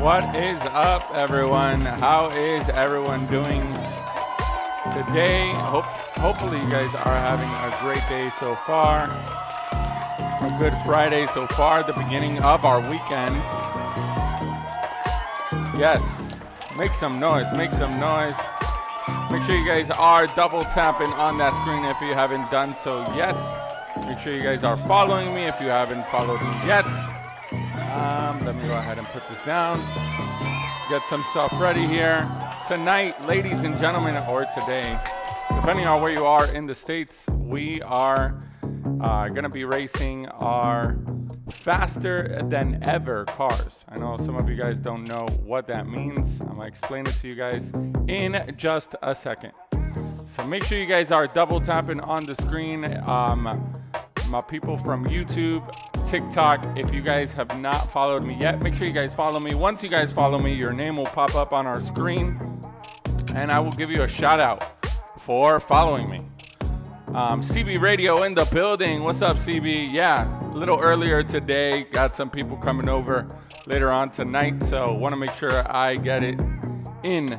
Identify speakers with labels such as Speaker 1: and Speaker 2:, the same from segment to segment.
Speaker 1: What is up, everyone? How is everyone doing today? Hopefully you guys are having a great day so far. A good Friday so far, the beginning of our weekend. Yes, make some noise, make some noise. Make sure you guys are double tapping on that screen if you haven't done so yet. Make sure you guys are following me if you haven't followed me yet. Let me go ahead and put this down. Get some stuff ready here. Tonight, ladies and gentlemen, or today, depending on where you are in the States, we are going to be racing our faster than ever cars. I know some of you guys don't know what that means. I'm going to explain it to you guys in just a second. So make sure you guys are double tapping on the screen. My people from YouTube, TikTok, if you guys have not followed me yet, make sure you guys follow me. Once you guys follow me, your name will pop up on our screen and I will give you a shout out for following me. CB Radio in the building. What's up, CB? Yeah, a little earlier today. Got some people coming over later on tonight, so want to make sure I get it in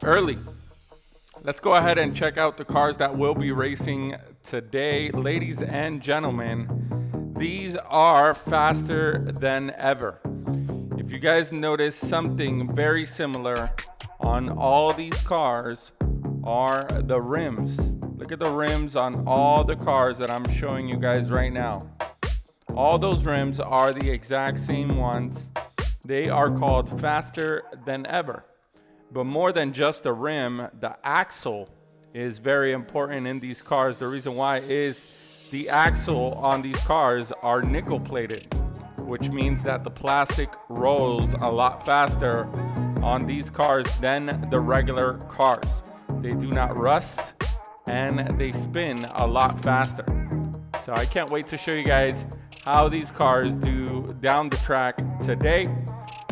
Speaker 1: early. Let's go ahead and check out the cars that will be racing today. Ladies and gentlemen, these are faster than ever. If you guys notice, something very similar on all these cars are the rims. Look at the rims on all the cars that I'm showing you guys right now. All those rims are the exact same ones. They are called faster than ever. But more than just the rim, the axle is very important in these cars. The reason why is the axle on these cars are nickel plated, which means that the plastic rolls a lot faster on these cars than the regular cars. They do not rust and they spin a lot faster. So I can't wait to show you guys how these cars do down the track today.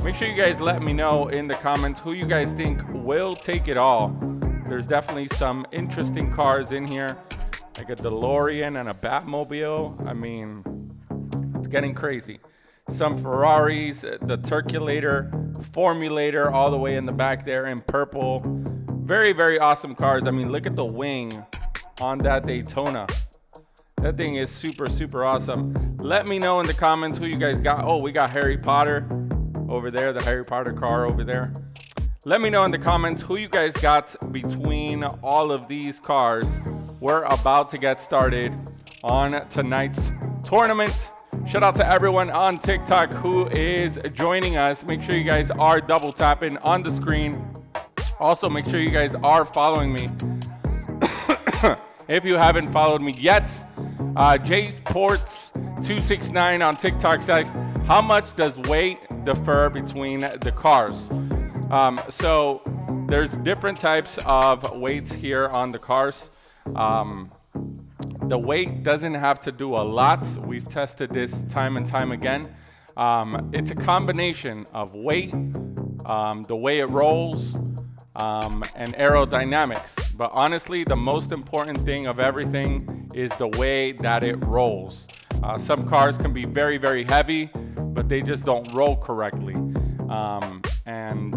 Speaker 1: Make sure you guys let me know in the comments who you guys think will take it all. There's definitely some interesting cars in here, like a DeLorean and a Batmobile. I mean, it's getting crazy. Some Ferraris, the Turkulator, Formulator all the way in the back there in purple. Very, very awesome cars. I mean, look at the wing on that Daytona. That thing is super, super awesome. Let me know in the comments who you guys got. Oh, we got Harry Potter over there, the Harry Potter car over there. Let me know in the comments who you guys got between all of these cars. We're about to get started on tonight's tournament. Shout out to everyone on TikTok who is joining us. Make sure you guys are double tapping on the screen. Also, make sure you guys are following me. If you haven't followed me yet, JSports269 on TikTok says, how much does weight differ between the cars? So there's different types of weights here on the cars. The weight doesn't have to do a lot. We've tested this time and time again. It's a combination of weight, the way it rolls, and aerodynamics. But honestly, the most important thing of everything is the way that it rolls. Some cars can be very, very heavy, but they just don't roll correctly. And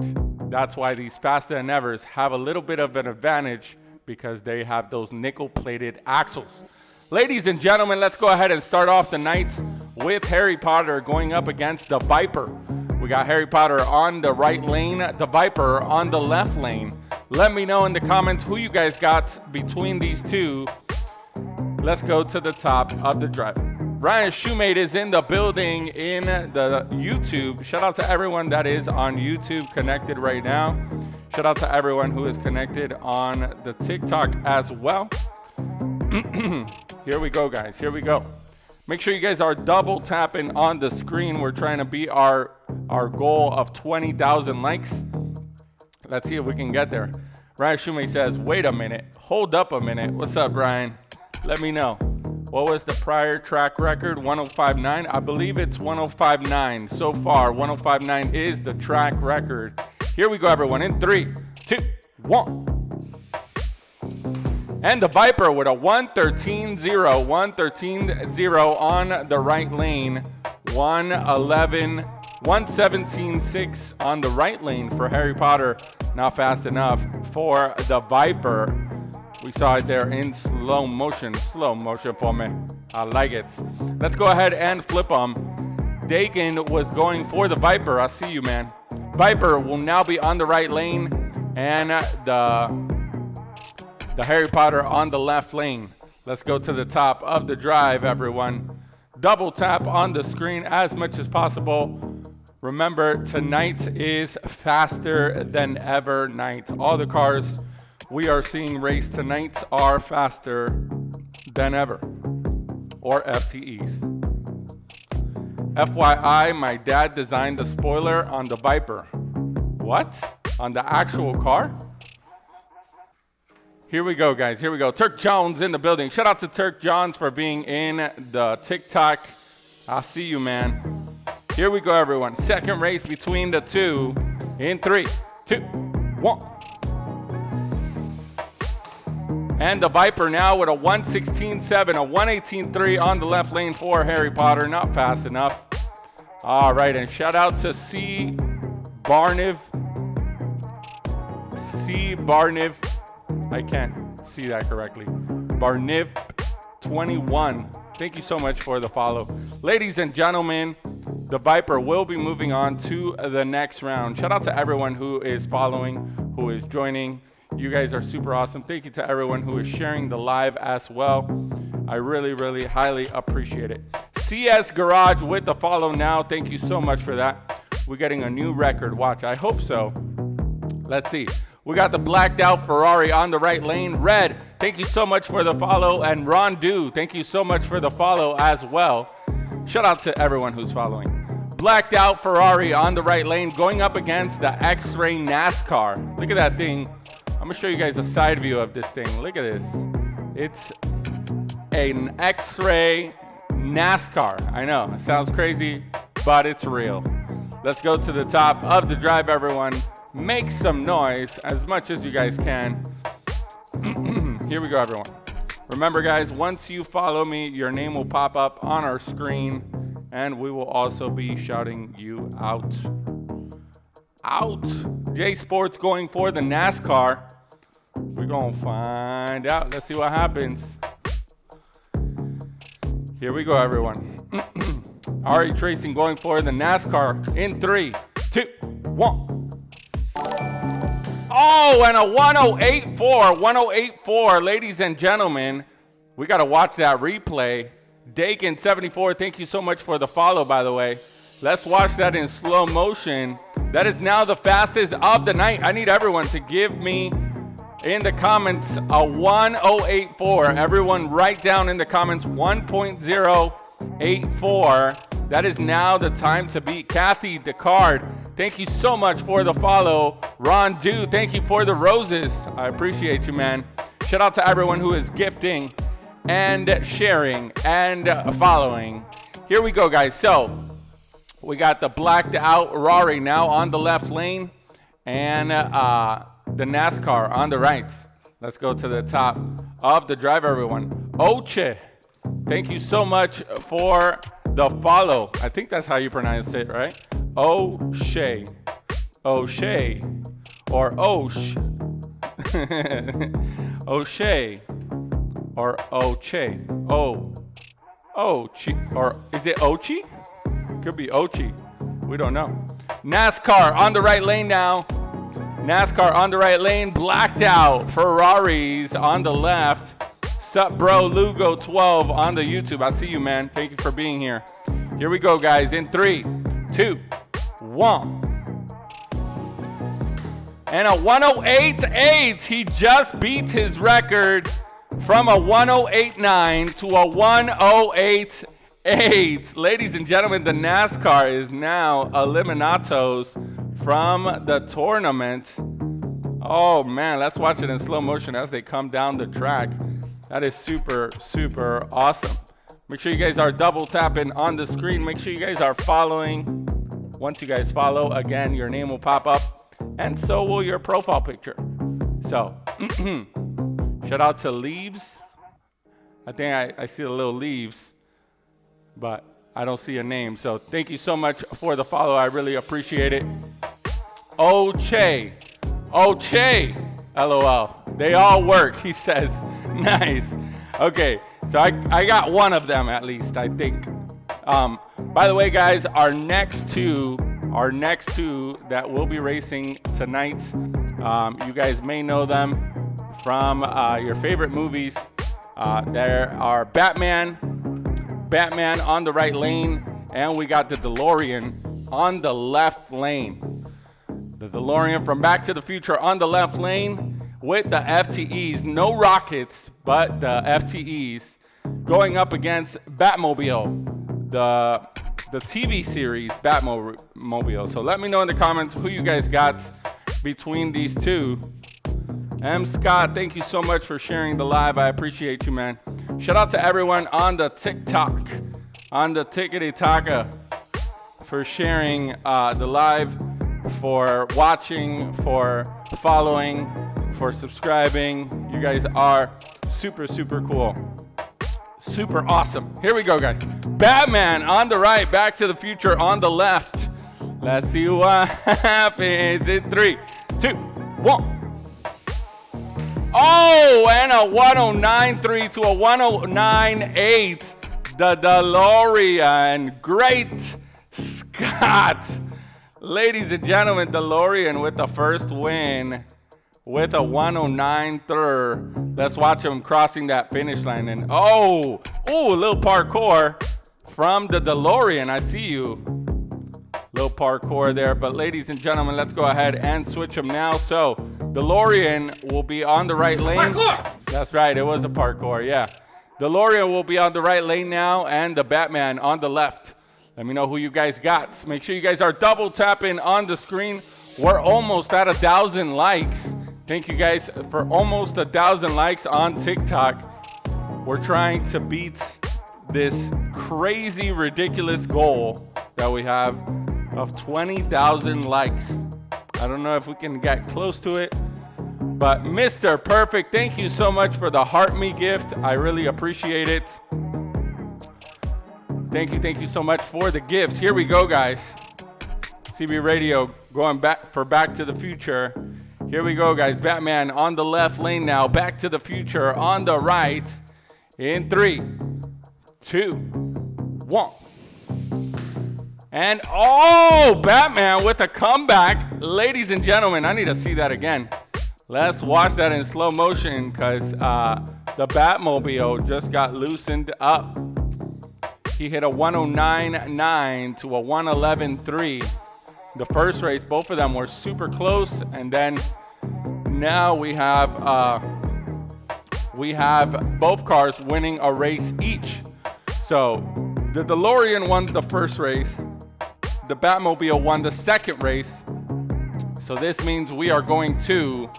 Speaker 1: that's why these faster than evers have a little bit of an advantage, because they have those nickel-plated axles. Ladies and gentlemen, let's go ahead and start off the night with Harry Potter going up against the Viper. We got Harry Potter on the right lane, the Viper on the left lane. Let me know in the comments who you guys got between these two. Let's go to the top of the drive. Ryan Shoemate is in the building in the YouTube. Shout out to everyone that is on YouTube connected right now. Shout out to everyone who is connected on the TikTok as well. Here we go, guys. Here we go. Make sure you guys are double tapping on the screen. We're trying to beat our goal of 20,000 likes. Let's see if we can get there. Ryan Shoemate says, wait a minute. Hold up a minute. What's up, Ryan? Let me know. What was the prior track record? 105.9? I believe it's 105.9 so far. 105.9 is the track record. Here we go, everyone. In 3, 2, 1. And the Viper with a 113.0. 113.0 on the right lane. 111 117.6 on the right lane for Harry Potter. Not fast enough for the Viper. We saw it there in slow motion for me. I like it. Let's go ahead and flip them. Dakin was going for the Viper. I see you, man. Viper will now be on the right lane, and the Harry Potter on the left lane. Let's go to the top of the drive, everyone. Double tap on the screen as much as possible. Remember, tonight is faster than ever night. All the cars we are seeing race tonight are faster than ever, or FTEs. FYI, my dad designed the spoiler on the Viper. What? On the actual car? Here we go, guys. Here we go. Turk Jones in the building. Shout out to Turk Jones for being in the TikTok. I'll see you, man. Here we go, everyone. Second race between the two in 3, 2, 1. And the Viper now with a 116.7, a 118.3 on the left lane for Harry Potter. Not fast enough. All right, and shout out to C. Barniv. I can't see that correctly. Barniv 21. Thank you so much for the follow. Ladies and gentlemen, the Viper will be moving on to the next round. Shout out to everyone who is following, who is joining. You guys are super awesome. Thank you to everyone who is sharing the live as well. I really, really highly appreciate it. CS Garage with the follow now. Thank you so much for that. We're getting a new record. Watch, I hope so. Let's see. We got the blacked out Ferrari on the right lane. Red, thank you so much for the follow. And Ron Du, thank you so much for the follow as well. Shout out to everyone who's following. Blacked out Ferrari on the right lane going up against the X-Ray NASCAR. Look at that thing. I'm going to show you guys a side view of this thing. Look at this. It's an X-Ray NASCAR. I know, it sounds crazy, but it's real. Let's go to the top of the drive, everyone. Make some noise as much as you guys can. Here we go, everyone. Remember, guys, once you follow me, your name will pop up on our screen, and we will also be shouting you out. Out. J Sports going for the NASCAR. We're going to find out. Let's see what happens. Here we go, everyone. RE Racing going for the NASCAR in 3, 2, 1. Oh, and a 108.4, ladies and gentlemen. We got to watch that replay. Dakin 74, thank you so much for the follow, by the way. Let's watch that in slow motion. That is now the fastest of the night. I need everyone to give me in the comments a 108.4. Everyone write down in the comments 1.084. That is now the time to beat. Kathy Descartes, thank you so much for the follow. Ron Du, thank you for the roses. I appreciate you, man. Shout out to everyone who is gifting and sharing and following. Here we go, guys. So we got the blacked out Ferrari now on the left lane and the NASCAR on the right. Let's go to the top of the drive, everyone. Oche, thank you so much for the follow. I think that's how you pronounce it, right? O'Shea. O'Shea. Or Osh. O'Shea. Or Oche. Ochi. Or is it Ochi? Could be Ochi. We don't know. NASCAR on the right lane now. NASCAR on the right lane. Blacked out. Ferraris on the left. Sup, bro? Lugo 12 on the YouTube. I see you, man. Thank you for being here. Here we go, guys. In 3, 2, 1. And a 108.8. He just beat his record from a 108.9 to a 108.8. Ladies and gentlemen, the NASCAR is now eliminados from the tournament. Oh, man. Let's watch it in slow motion as they come down the track. That is super, super awesome. Make sure you guys are double tapping on the screen. Make sure you guys are following. Once you guys follow, again, your name will pop up. And so will your profile picture. So, shout out to Leaves. I think I see the little leaves. But I don't see a name. So thank you so much for the follow. I really appreciate it. Oche. LOL. They all work, he says. Nice. Okay, so I got one of them at least, I think. By the way, guys, our next two that will be racing tonight, you guys may know them from your favorite movies. There are Batman on the right lane, and we got the DeLorean on the left lane. The DeLorean from Back to the Future on the left lane with the FTEs, no rockets, but the FTEs going up against Batmobile, the TV series Batmobile. So let me know in the comments who you guys got between these two. M. Scott, thank you so much for sharing the live. I appreciate you, man. Shout out to everyone on the TikTok, on the Tickety Taka, for sharing the live, for watching, for following, for subscribing. You guys are super, super cool. Super awesome. Here we go, guys. Batman on the right, Back to the Future on the left. Let's see what happens in 3, 2, 1. Oh, and a 109.3 to a 109.8. The DeLorean. Great Scott. Ladies and gentlemen, DeLorean with the first win with a 109.3. Let's watch him crossing that finish line. And a little parkour from the DeLorean. I see you. Little parkour there. But ladies and gentlemen, let's go ahead and switch them now. So DeLorean will be on the right lane.
Speaker 2: Parkour!
Speaker 1: That's right, it was a parkour, yeah. DeLorean will be on the right lane now, and the Batman on the left. Let me know who you guys got. Make sure you guys are double tapping on the screen. We're almost at 1,000 likes. Thank you guys for almost 1,000 likes on TikTok. We're trying to beat this crazy, ridiculous goal that we have of 20,000 likes. I don't know if we can get close to it, but Mr. Perfect, thank you so much for the Heart Me gift. I really appreciate it. Thank you so much for the gifts. Here we go, guys. CB Radio going back for Back to the Future. Here we go, guys. Batman on the left lane now. Back to the Future on the right. In 3, 2, 1. And Batman with a comeback. Ladies and gentlemen, I need to see that again. Let's watch that in slow motion because the Batmobile just got loosened up. He hit a 109.9 to a 111.3. The first race, both of them were super close, and then now we have both cars winning a race each. So the DeLorean won the first race. The Batmobile won the second race. So this means we are going to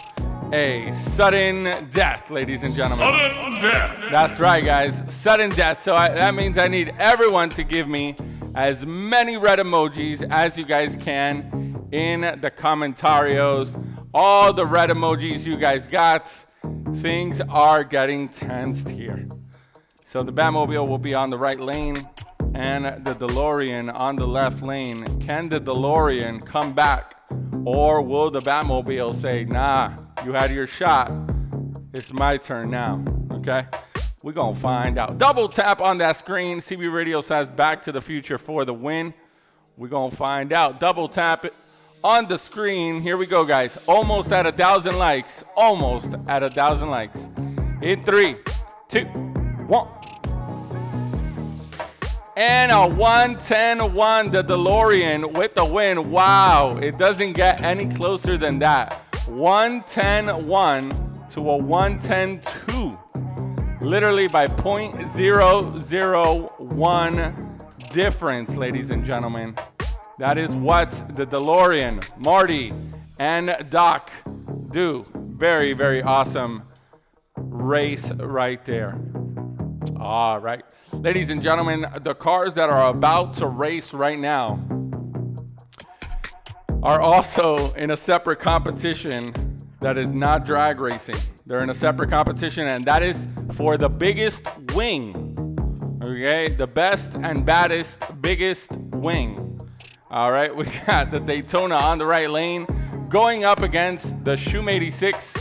Speaker 1: a sudden death, ladies and gentlemen.
Speaker 2: Sudden death.
Speaker 1: That's right, guys. Sudden death. So that means I need everyone to give me as many red emojis as you guys can in the commentarios. All the red emojis you guys got. Things are getting tensed here. So the Batmobile will be on the right lane and the DeLorean on the left lane. Can the DeLorean come back, or will the Batmobile say, nah, you had your shot, it's my turn now? Okay, we're gonna find out. Double tap on that screen. CB Radio says Back to the Future for the win. We're gonna find out. Double tap it on the screen. Here we go, guys. Almost at 1,000 likes. Almost at 1,000 likes. In 3, 2, 1. And a 110.1, the DeLorean with the win. Wow, it doesn't get any closer than that. 110.1 to a 110.2. Literally by 0.001 difference, ladies and gentlemen. That is what the DeLorean, Marty, and Doc do. Very, very awesome race right there. All right. Ladies and gentlemen, the cars that are about to race right now are also in a separate competition that is not drag racing. They're in a separate competition, and that is for the biggest wing. Okay, the best and baddest, biggest wing. All right, we got the Daytona on the right lane going up against the Shum 86,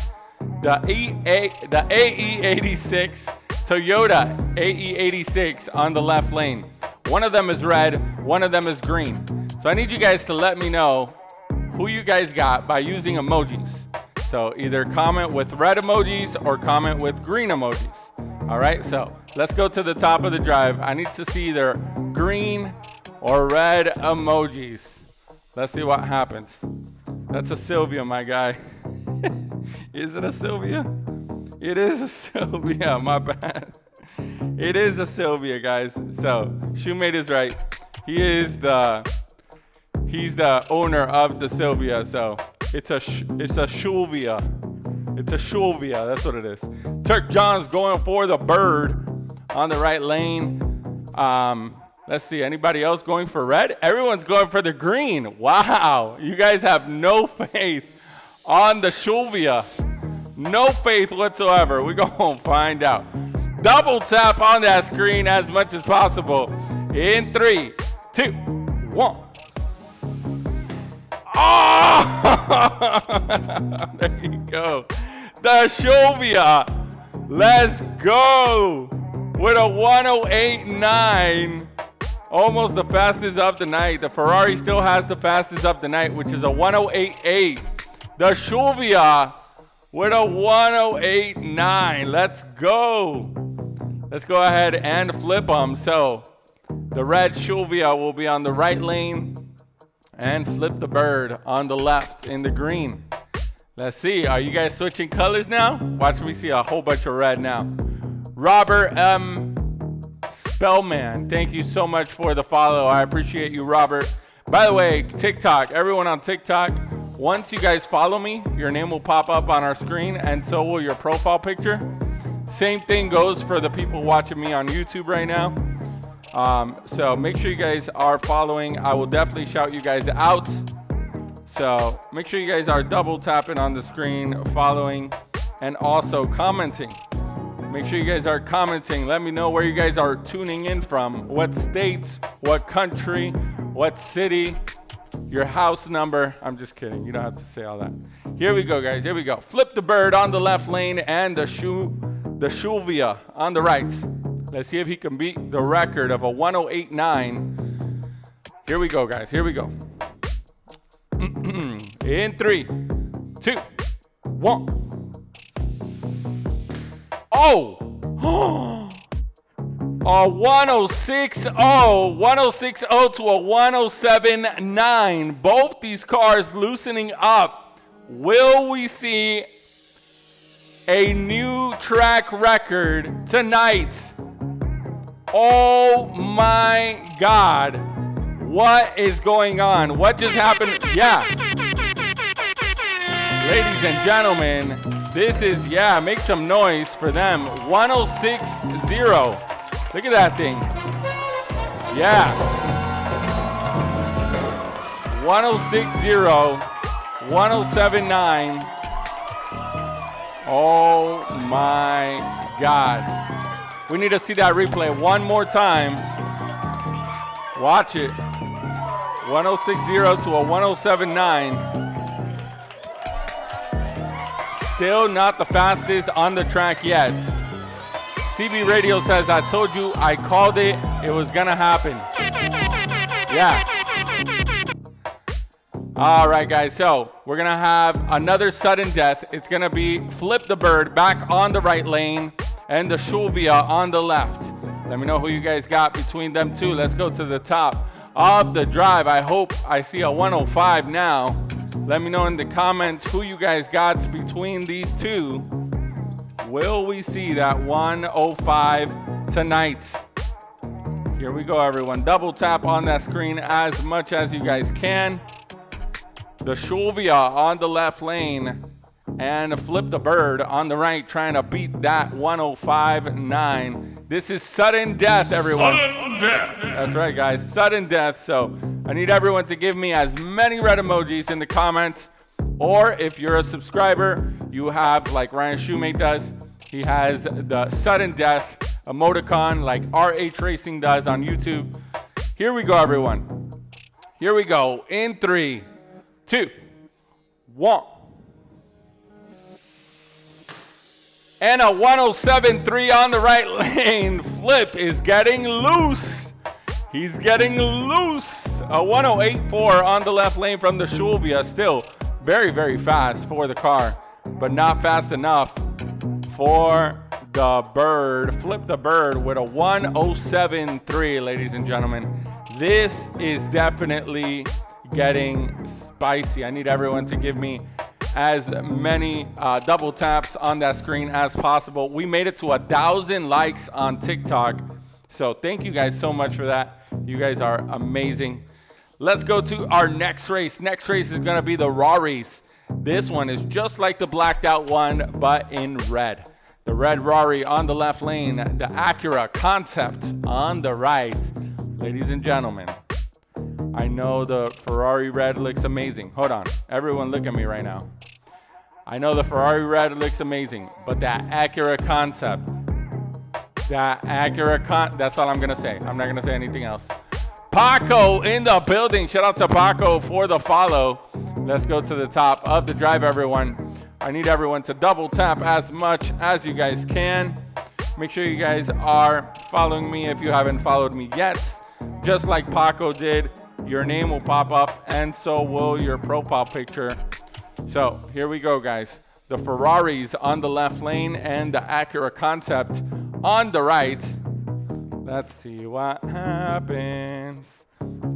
Speaker 1: the AE86, Toyota AE86 on the left lane. One of them is red, one of them is green. So I need you guys to let me know who you guys got by using emojis. So either comment with red emojis or comment with green emojis. All right, so let's go to the top of the drive. I need to see either green or red emojis. Let's see what happens. That's a Silvia, my guy. Is it a Silvia? It is a Silvia, my bad. It is a Silvia, guys. So Shoemate is right. He's the owner of the Silvia. So it's a Shulvia. It's a Shulvia. That's what it is. Turk John's going for the bird on the right lane. Let's see. Anybody else going for red? Everyone's going for the green. Wow. You guys have no faith on the Shulvia. No faith whatsoever. We're going to find out. Double tap on that screen as much as possible. In 3, 2, 1. Oh! There you go. The Shulvia. Let's go. With a 108.9. Almost the fastest of the night. The Ferrari still has the fastest of the night, which is a 108.8. The Shulvia with a 108.9. Let's go. Let's go ahead and flip them. So the red Shulvia will be on the right lane and flip the bird on the left in the green. Let's see. Are you guys switching colors now? Watch me see a whole bunch of red now. Robert M. Spellman, thank you so much for the follow. I appreciate you, Robert. By the way, TikTok, everyone on TikTok, once you guys follow me, your name will pop up on our screen, and so will your profile picture. Same thing goes for the people watching me on YouTube right now. So make sure you guys are following. I will definitely shout you guys out. So make sure you guys are double tapping on the screen, following, and also commenting. Make sure you guys are commenting. Let me know where you guys are tuning in from. What states, what country, what city, your house number. I'm just kidding. You don't have to say all that. Here we go, guys. Here we go. Flip the bird on the left lane and the Shulvia on the right. Let's see if he can beat the record of a 108.9. Here we go, guys. Here we go. In 3, 2, 1. Oh! A 106.0 to a 107.9. Both these cars loosening up. Will we see a new track record tonight? Oh my God. What is going on? What just happened? Yeah. Ladies and gentlemen, this is, yeah, make some noise for them. 106.0. Look at that thing. Yeah. 106.0. 107.9. Oh my God. We need to see that replay one more time. Watch it. 106.0 to a 107.9. Still not the fastest on the track yet. CB Radio says, I told you, I called it. It was going to happen. Yeah. All right, guys. So we're going to have another sudden death. It's going to be flip the bird back on the right lane and the Shulvia on the left. Let me know who you guys got between them two. Let's go to the top of the drive. I hope I see a 105 now. Let me know in the comments who you guys got between these two. Will we see that 105 tonight? Here we go, everyone. Double tap on that screen as much as you guys can. The Shulvia on the left lane and flip the bird on the right, trying to beat that 105.9. This is sudden death, everyone. Sudden death. That's right, guys. Sudden death. So I need everyone to give me as many red emojis in the comments. Or if you're a subscriber, you have, like Ryan Shoemate does, He has the sudden death emoticon like RH Racing does on YouTube. Here we go, everyone. Here we go. In 3, 2, 1. And a 107.3 on the right lane. Flip is getting loose. He's getting loose. A 108.4 on the left lane from the Silvia. Still very, very fast for the car, but not fast enough for the Bird. Flip the Bird with a 107.3, ladies and gentlemen. This is definitely getting spicy. I need everyone to give me as many double taps on that screen as possible. We made it to 1,000 likes on TikTok. So thank you guys so much for that. You guys are amazing. Let's go to our next race. Next race is going to be the Ferraris. This one is just like the blacked out one, but in red. The red Ferrari on the left lane. The Acura Concept on the right. Ladies and gentlemen, I know the Ferrari red looks amazing. Hold on. Everyone look at me right now. I know the Ferrari red looks amazing, but that Acura Concept, that's all I'm going to say. I'm not going to say anything else. Paco in the building. Shout out to Paco for the follow. Let's go to the top of the drive, everyone. I need everyone to double tap as much as you guys can. Make sure you guys are following me if you haven't followed me yet. Just like Paco did, your name will pop up and so will your profile picture. So here we go, guys. The Ferraris on the left lane and the Acura Concept on the right. Let's see what happens.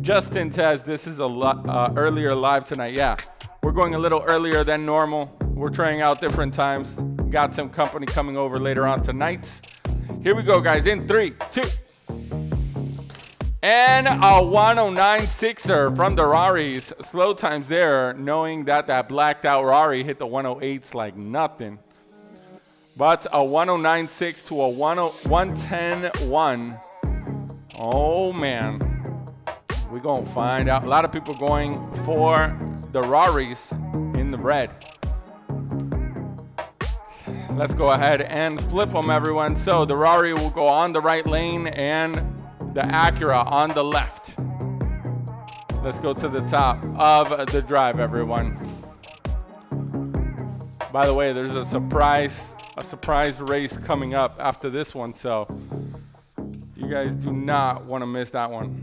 Speaker 1: Justin says this is a earlier live tonight. Yeah, we're going a little earlier than normal. We're trying out different times. Got some company coming over later on tonight. Here we go, guys. In 3, 2. And a 109.6er from the Ferraris. Slow times there, knowing that that blacked out Ferrari hit the 108s like nothing. But a 109.6 to a 110.1. Oh, man. We're going to find out. A lot of people going for the Ferraris in the red. Let's go ahead and flip them, everyone. So the Ferrari will go on the right lane and the Acura on the left. Let's go to the top of the drive, everyone. By the way, there's a surprise race coming up after this one, so you guys do not want to miss that one.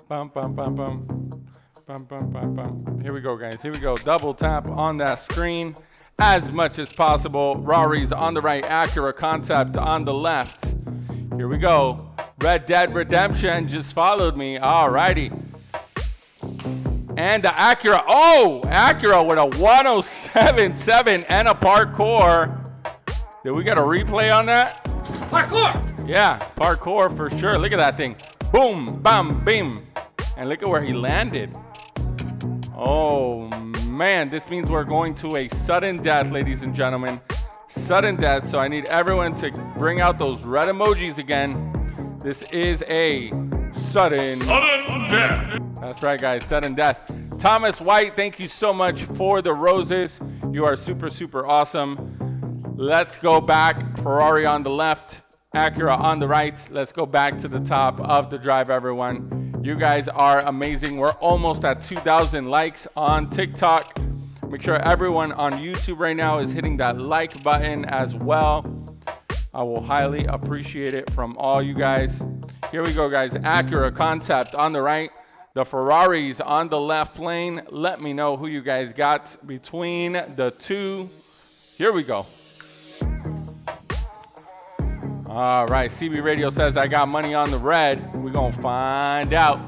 Speaker 1: Bum, bum, bum, bum. Bum, bum, bum, bum. Here we go, guys. Here we go. Double tap on that screen as much as possible. Ferraris on the right, Acura Concept on the left. Here we go. Red Dead Redemption just followed me. Alrighty. And the Acura. Oh, Acura with a 107.7 and a parkour. Did we get a replay on that?
Speaker 2: Parkour!
Speaker 1: Yeah, parkour for sure. Look at that thing. Boom, bam, beam. And look at where he landed. Oh, man. This means we're going to a sudden death, ladies and gentlemen. Sudden death. So I need everyone to bring out those red emojis again. This is a sudden death. That's right, guys. Sudden death. Thomas White, thank you so much for the roses. You are super, super awesome. Let's go back. Ferrari on the left, Acura on the right. Let's go back to the top of the drive, everyone. You guys are amazing. We're almost at 2,000 likes on TikTok. Make sure everyone on YouTube right now is hitting that like button as well. I will highly appreciate it from all you guys. Here we go, guys. Acura Concept on the right. The Ferraris on the left lane. Let me know who you guys got between the two. Here we go. All right, CB Radio says I got money on the red. We're going to find out.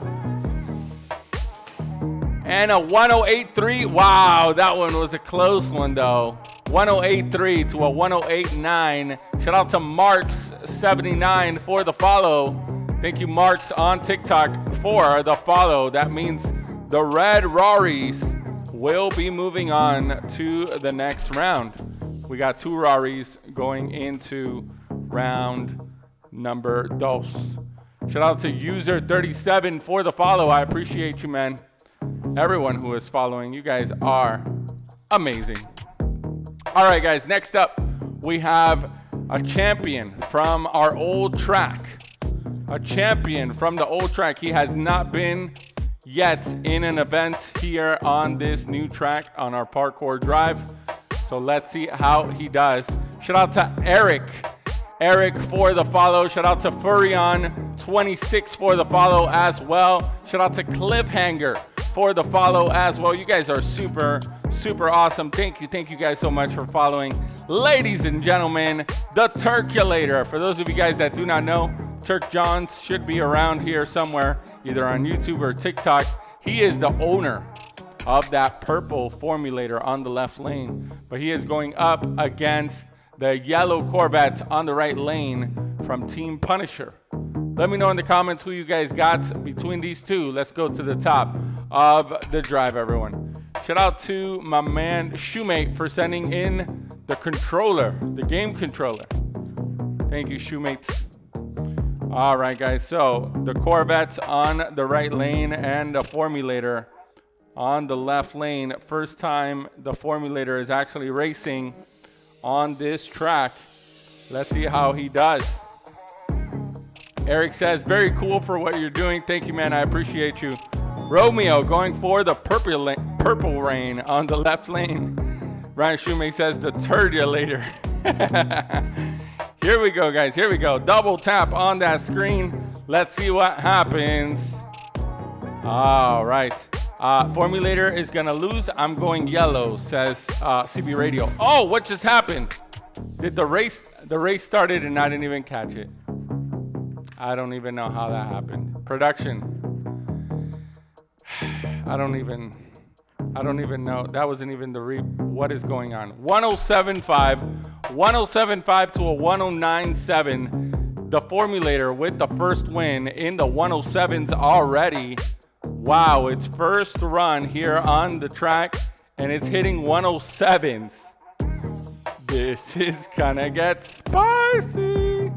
Speaker 1: And a 108.3. Wow, that one was a close one, though. 108.3 to a 108.9. Shout out to Marks79 for the follow. Thank you, Marks, on TikTok for the follow. That means the red Ferraris will be moving on to the next round. We got two Ferraris going into round number 2. Shout out to user37 for the follow. I appreciate you, man. Everyone who is following, you guys are amazing. All right, guys, next up, we have a champion from our old track. A champion from the old track. He has not been yet in an event here on this new track on our parkour drive. So let's see how he does. Shout out to Eric for the follow. Shout out to Furion26 for the follow as well. Shout out to Cliffhanger for the follow as well. You guys are super awesome. Thank you guys so much for following. Ladies and gentlemen, the Turkulator. For those of you guys that do not know, Turk Johns should be around here somewhere, either on YouTube or TikTok. He is the owner of that purple Formulator on the left lane, but he is going up against the yellow Corvette on the right lane from Team Punisher. Let me know in the comments who you guys got between these two. Let's go to the top of the drive, everyone. Shout out to my man Shoemate for sending in the controller, the game controller. Thank you, Shoemates. All right, guys, so the Corvette on the right lane and the Formulator on the left lane. First time the Formulator is actually racing on this track. Let's see how he does. Eric says, very cool for what you're doing. Thank you, man. I appreciate you. Romeo going for the purple rain on the left lane. Brian Shoemake says the Turkulator. Here we go, guys. Here we go. Double tap on that screen. Let's see what happens. All right. Formulator is going to lose. I'm going yellow, says CB Radio. Oh, what just happened? Did the race started and I didn't even catch it. I don't even know how that happened. Production. I don't even know. That wasn't even the what is going on? 107.5 to a 109.7. The Formulator with the first win in the 107s already. Wow, it's first run here on the track and it's hitting 107s. This is gonna get spicy.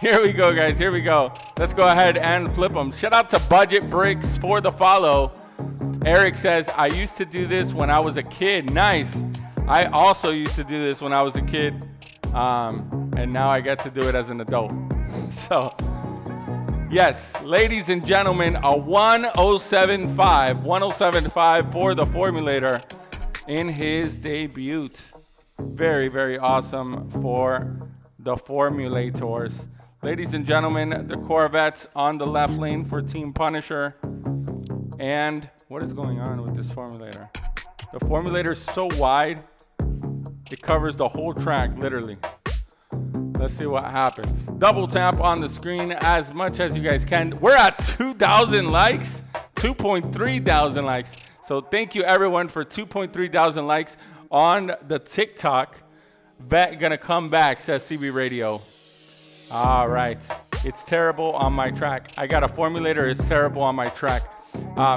Speaker 1: Here we go, guys. Here we go. Let's go ahead and flip them. Shout out to Budget Bricks for the follow. Eric says, I used to do this when I was a kid. Nice. I also used to do this when I was a kid. And now I get to do it as an adult. So, yes, ladies and gentlemen, a 107.5 for the Formulator in his debut. Very, very awesome for the Formulators. Ladies and gentlemen, the Corvettes on the left lane for Team Punisher. And what is going on with this Formulator? The Formulator is so wide, it covers the whole track, literally. Let's see what happens. Double tap on the screen as much as you guys can. We're at 2,000 likes, 2.3 thousand likes. So thank you everyone for 2.3 thousand likes on the TikTok. Bet gonna come back, says CB Radio. All right, it's terrible on my track. I got a Formulator, it's terrible on my track.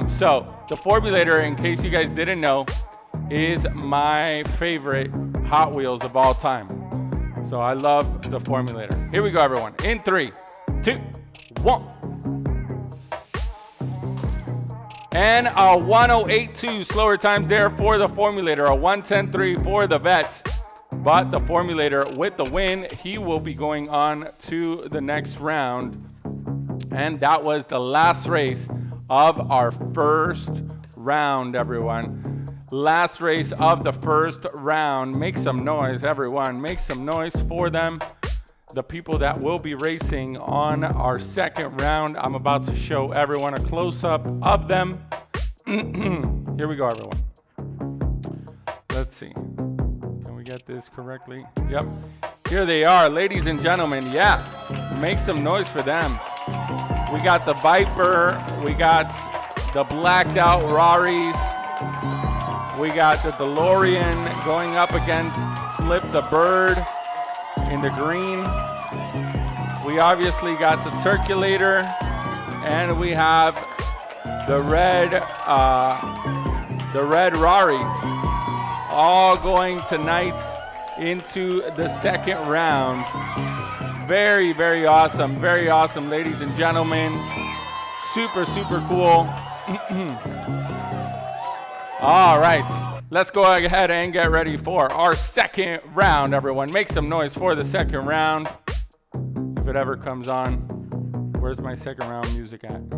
Speaker 1: So the Formulator, in case you guys didn't know, is my favorite Hot Wheels of all time. So I love the Formulator. Here we go, everyone. In 3, 2, 1. And a 108.2 slower times there for the Formulator. A 110.3 for the Vets. But the Formulator with the win, he will be going on to the next round. And that was the last race of our first round, everyone. Last race of the first round. Make some noise, everyone. Make some noise for them. The people that will be racing on our second round. I'm about to show everyone a close-up of them. Here we go, everyone. Let's see. Can we get this correctly? Yep. Here they are, ladies and gentlemen. Yeah, make some noise for them. We got the Viper. We got the blacked out Ferraris. We got the DeLorean going up against Flip the Bird in the green. We obviously got the Turkulator, and we have the red Ferraris, all going tonight into the second round. Very, very awesome, ladies and gentlemen. Super, super cool. All right, Let's go ahead and get ready for our second round, everyone. Make some noise for the second round. If it ever comes on. Where's my second round music at?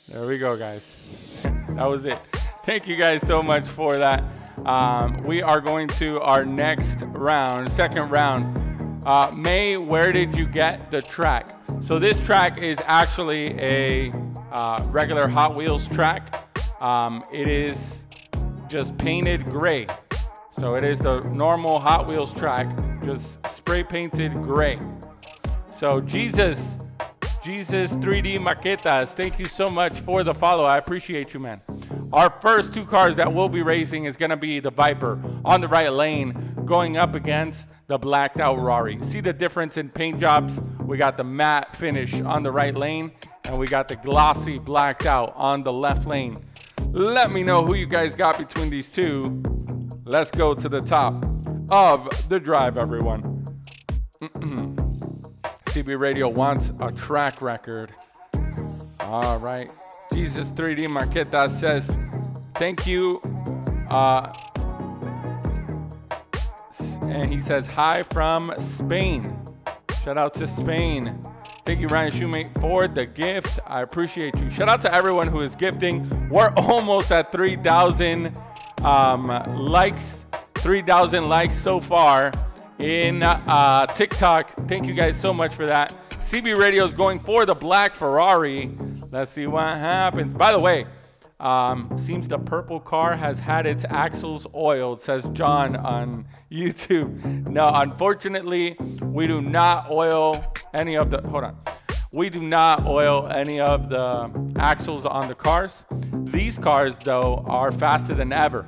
Speaker 1: There we go, guys. That was it. Thank you guys so much for that. We are going to our next round, second round. May, where did you get the track? So this track is actually a regular Hot Wheels track. It is just painted gray. So it is the normal Hot Wheels track, just spray painted gray. So Jesus 3D Maquetas, thank you so much for the follow. I appreciate you, man. Our first two cars that we'll be racing is going to be the Viper on the right lane going up against the blacked out Ferrari. See the difference in paint jobs? We got the matte finish on the right lane and we got the glossy blacked out on the left lane. Let me know who you guys got between these two. Let's go to the top of the drive, everyone. CB Radio wants a track record. All right. Jesus 3D Marqueta says, thank you. And he says, hi from Spain. Shout out to Spain. Thank you, Ryan Shoemate, for the gift. I appreciate you. Shout out to everyone who is gifting. We're almost at 3,000 likes. 3,000 likes so far in TikTok. Thank you guys so much for that. CB Radio is going for the black Ferrari. Let's see what happens. By the way, seems the purple car has had its axles oiled, says John on YouTube. No, unfortunately, we do not oil any of the, we do not oil any of the axles on the cars. These cars, though, are faster than ever.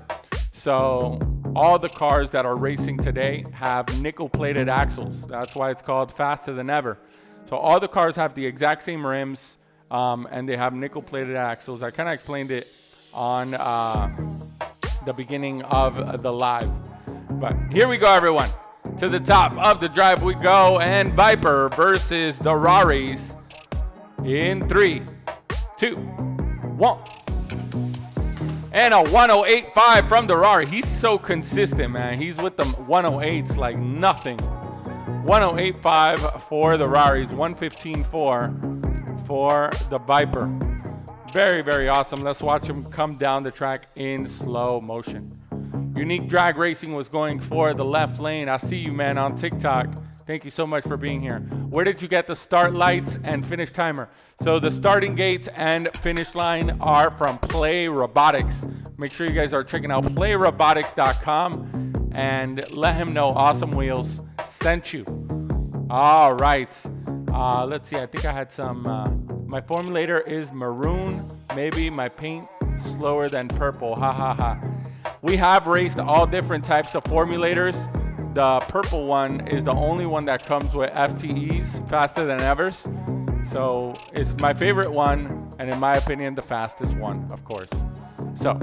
Speaker 1: So all the cars that are racing today have nickel-plated axles. That's why it's called faster than ever. So all the cars have the exact same rims, and they have nickel-plated axles. I kind of explained it on the beginning of the live. But here we go, everyone. To the top of the drive we go, and Viper versus the Raris in 3, 2, 1. And a 108.5 from the Rari. He's so consistent, man. He's with the 108s like nothing. 108.5 for the Raris, 115.4 for the Viper. Very, very awesome. Let's watch him come down the track in slow motion. Unique Drag Racing was going for the left lane. I see you, man, on TikTok. Thank you so much for being here. Where did you get the start lights and finish timer? So the starting gates and finish line are from Play Robotics. Make sure you guys are checking out playrobotics.com and let him know Awesome Wheels sent you. All right. Let's see. I think I had some. My Formulator is maroon. Maybe my paint slower than purple. Ha ha ha. We have raced all different types of Formulators. The purple one is the only one that comes with FTEs, faster than evers. So it's my favorite one, and in my opinion, the fastest one, of course. So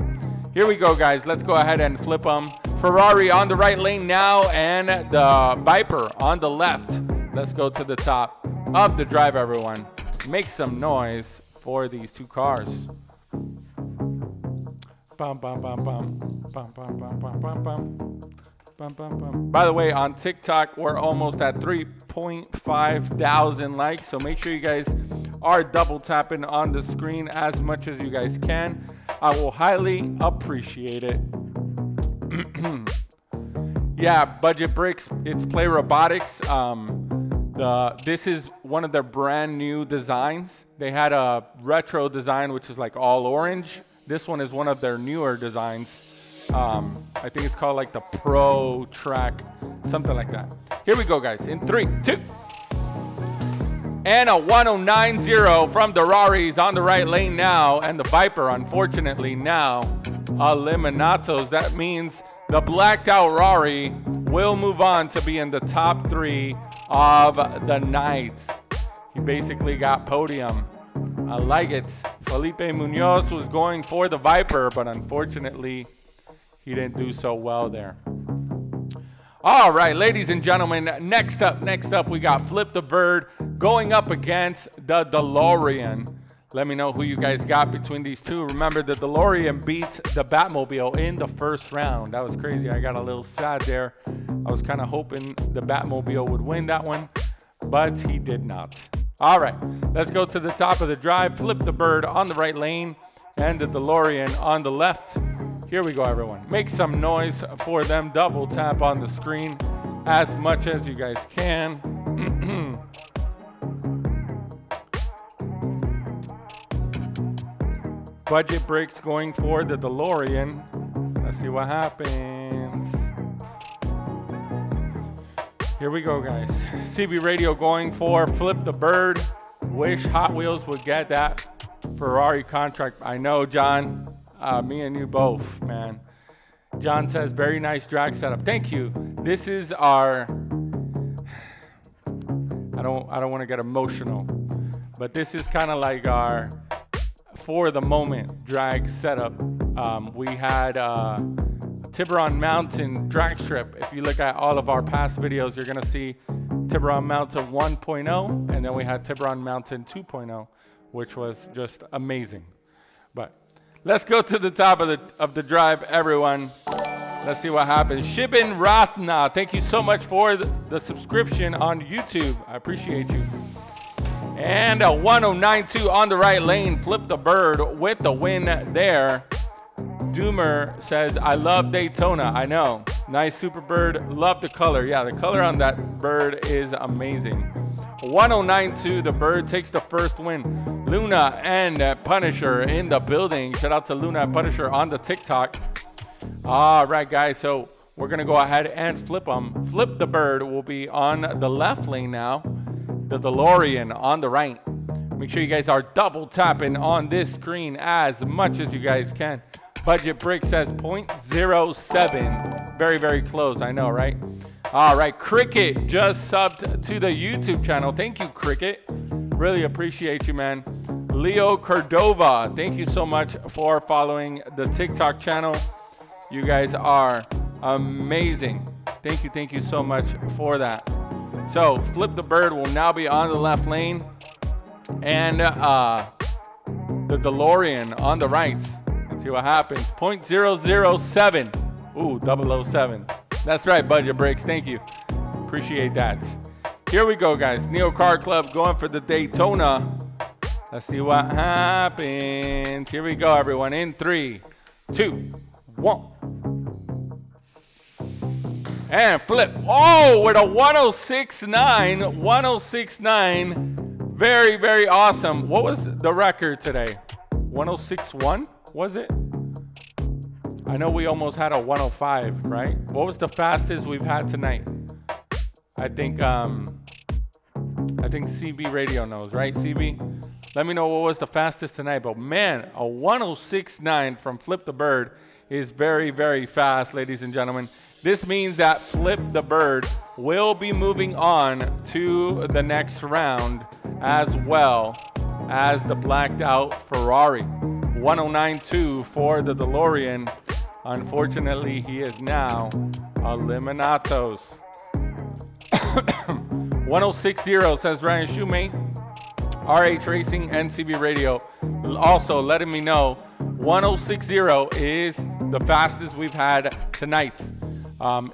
Speaker 1: here we go, guys. Let's go ahead and flip them. Ferrari on the right lane now, and the Viper on the left. Let's go to the top of the drive, everyone. Make some noise for these two cars. Bum, bum, bum, bum. Bum, bum, bum, bum, bum, bum. Bum, bum, bum. By the way, on TikTok, we're almost at 3.5 thousand likes. So make sure you guys are double tapping on the screen as much as you guys can. I will highly appreciate it. Yeah, Budget Bricks, it's Play Robotics. This is one of their brand new designs. They had a retro design, which is like all orange. This one is one of their newer designs. I think it's called like the Pro Track, something like that. Here we go, guys. In 3, 2. And a 109.0 from the Raris on the right lane now. And the Viper, unfortunately, now eliminatos. That means the blacked out Rari will move on to be in the top 3 of the night. He basically got podium. I like it. Felipe Munoz was going for the Viper, but unfortunately, he didn't do so well there. All right, ladies and gentlemen, next up, we got Flip the Bird going up against the DeLorean. Let me know who you guys got between these two. Remember, the DeLorean beats the Batmobile in the first round. That was crazy. I got a little sad there. I was kind of hoping the Batmobile would win that one, but he did not. All right, let's go to the top of the drive. Flip the Bird on the right lane and the DeLorean on the left. Here we go, everyone. Make some noise for them. Double tap on the screen as much as you guys can. Budget breaks going for the DeLorean. Let's see what happens. Here we go, guys. CB Radio going for Flip the Bird. Wish Hot Wheels would get that Ferrari contract. I know, John. Me and you both, man. John says, very nice drag setup. Thank you. This is our, I don't want to get emotional, but this is kind of like our for the moment drag setup. We had Tiburon Mountain drag strip. If you look at all of our past videos, you're gonna see Tiburon Mountain 1.0, and then we had Tiburon Mountain 2.0, which was just amazing. But let's go to the top of the drive, everyone. Let's see what happens. Shibin Rathna, thank you so much for the subscription on YouTube. I appreciate you. And a 1092 on the right lane. Flip the Bird with the win there. Doomer says, I love Daytona. I know. Nice Super Bird. Love the color. Yeah, the color on that bird is amazing. 1092, the Bird takes the first win. Luna and Punisher in the building. Shout out to Luna and Punisher on the TikTok. All right, guys. So we're going to go ahead and flip them. Flip the Bird will be on the left lane now. The DeLorean on the right. Make sure you guys are double tapping on this screen as much as you guys can. Budget Brick says 0.07. Very, very close. I know, right? All right. Cricket just subbed to the YouTube channel. Thank you, Cricket. Really appreciate you, man. Leo Cordova, thank you so much for following the TikTok channel. You guys are amazing. Thank you so much for that. So Flip the Bird will now be on the left lane, and the DeLorean on the right. Let's see what happens. 0.007. Ooh, 007. That's right, Budget Breaks. Thank you. Appreciate that. Here we go, guys. Neo Car Club going for the Daytona. Let's see what happens. Here we go, everyone. In 3, 2, 1. And flip. Oh, with a 106.9. 106.9. Very, very awesome. What was the record today? 106.1, was it? I know we almost had a 105, right? What was the fastest we've had tonight? I think CB Radio knows, right, CB? Let me know what was the fastest tonight. But man, a 106.9 from Flip the Bird is very, very fast, ladies and gentlemen. This means that Flip the Bird will be moving on to the next round, as well as the blacked out Ferrari. 109.2 for the DeLorean. Unfortunately, he is now eliminados. 106.0 says Ryan Shoemate. RH Racing and CB Radio also letting me know 106.0 is the fastest we've had tonight.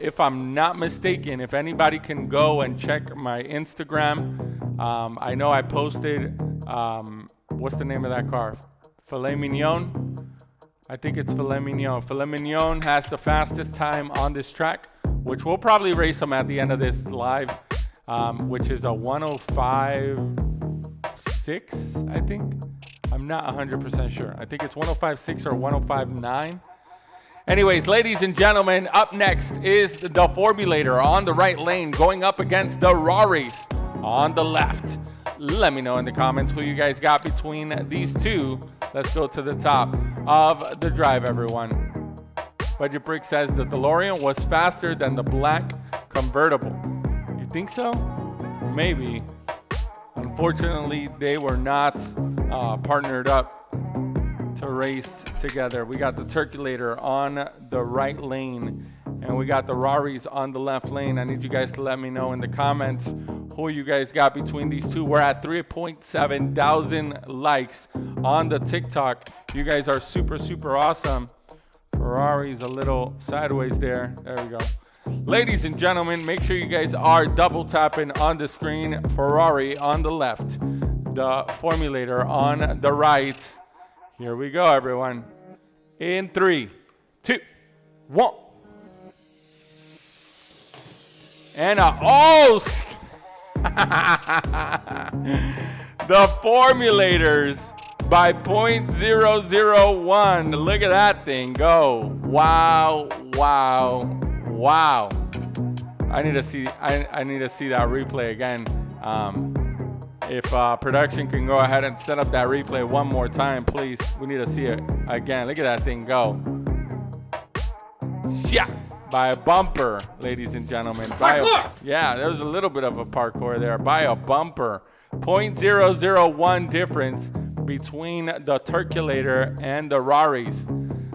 Speaker 1: If I'm not mistaken, if anybody can go and check my Instagram, I know I posted, what's the name of that car? Filet Mignon? I think it's Filet Mignon. Filet Mignon has the fastest time on this track, which we'll probably race him at the end of this live, which is a 105.6, I think. I'm not 100% sure. I think it's 105.6 or 105.9. Anyways, ladies and gentlemen, up next is the Formulator on the right lane going up against the Raris on the left. Let me know in the comments who you guys got between these two. Let's go to the top of the drive, everyone. Budget Brick says the DeLorean was faster than the black convertible. You think so? Maybe. Unfortunately, they were not partnered up to race together. We got the Turkulator on the right lane And we got the Raris on the left lane. I need you guys to let me know in the comments who you guys got between these two. We're at 3.7 thousand likes on the TikTok. You guys are super, super awesome. Ferrari's a little sideways there. There we go. Ladies and gentlemen, make sure you guys are double tapping on the screen. Ferrari on the left, the Formulator on the right. Here we go, everyone. In 3, 2, 1. And the Formulators by 0.001. Look at that thing go. Wow, wow, wow. I need to see that replay again. If production can go ahead and set up that replay one more time, please. We need to see it again. Look at that thing go. Yeah. By a bumper, ladies and gentlemen. Yeah, there was a little bit of a parkour there. By a bumper. 0.001 difference between the Turkulator and the Raris.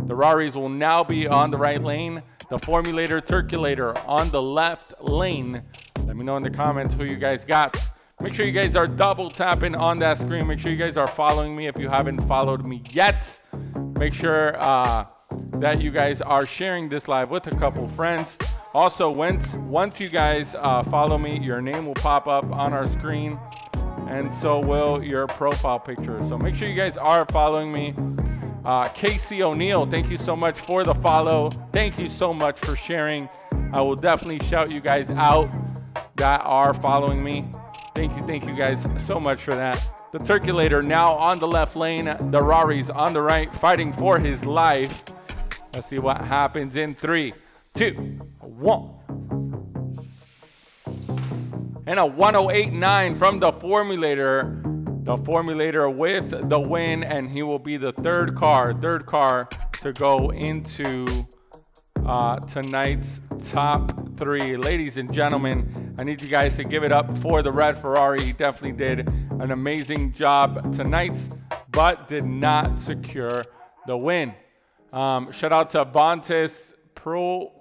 Speaker 1: The Raris will now be on the right lane. The Formulator Turkulator on the left lane. Let me know in the comments who you guys got. Make sure you guys are double tapping on that screen. Make sure you guys are following me if you haven't followed me yet. Make sure that you guys are sharing this live with a couple friends. Also, once you guys follow me, your name will pop up on our screen, and so will your profile picture. So make sure you guys are following me. Casey O'Neill, thank you so much for the follow. Thank you so much for sharing. I will definitely shout you guys out that are following me. Thank you guys so much for that. The Turkulator now on the left lane, the Raris on the right, fighting for his life. Let's see what happens in 3, 2, 1. And a 108.9 from the Formulator. The Formulator with the win, and he will be the third car to go into tonight's top 3. Ladies and gentlemen, I need you guys to give it up for the red Ferrari. He definitely did an amazing job tonight, but did not secure the win. Shout out to Bontis Pro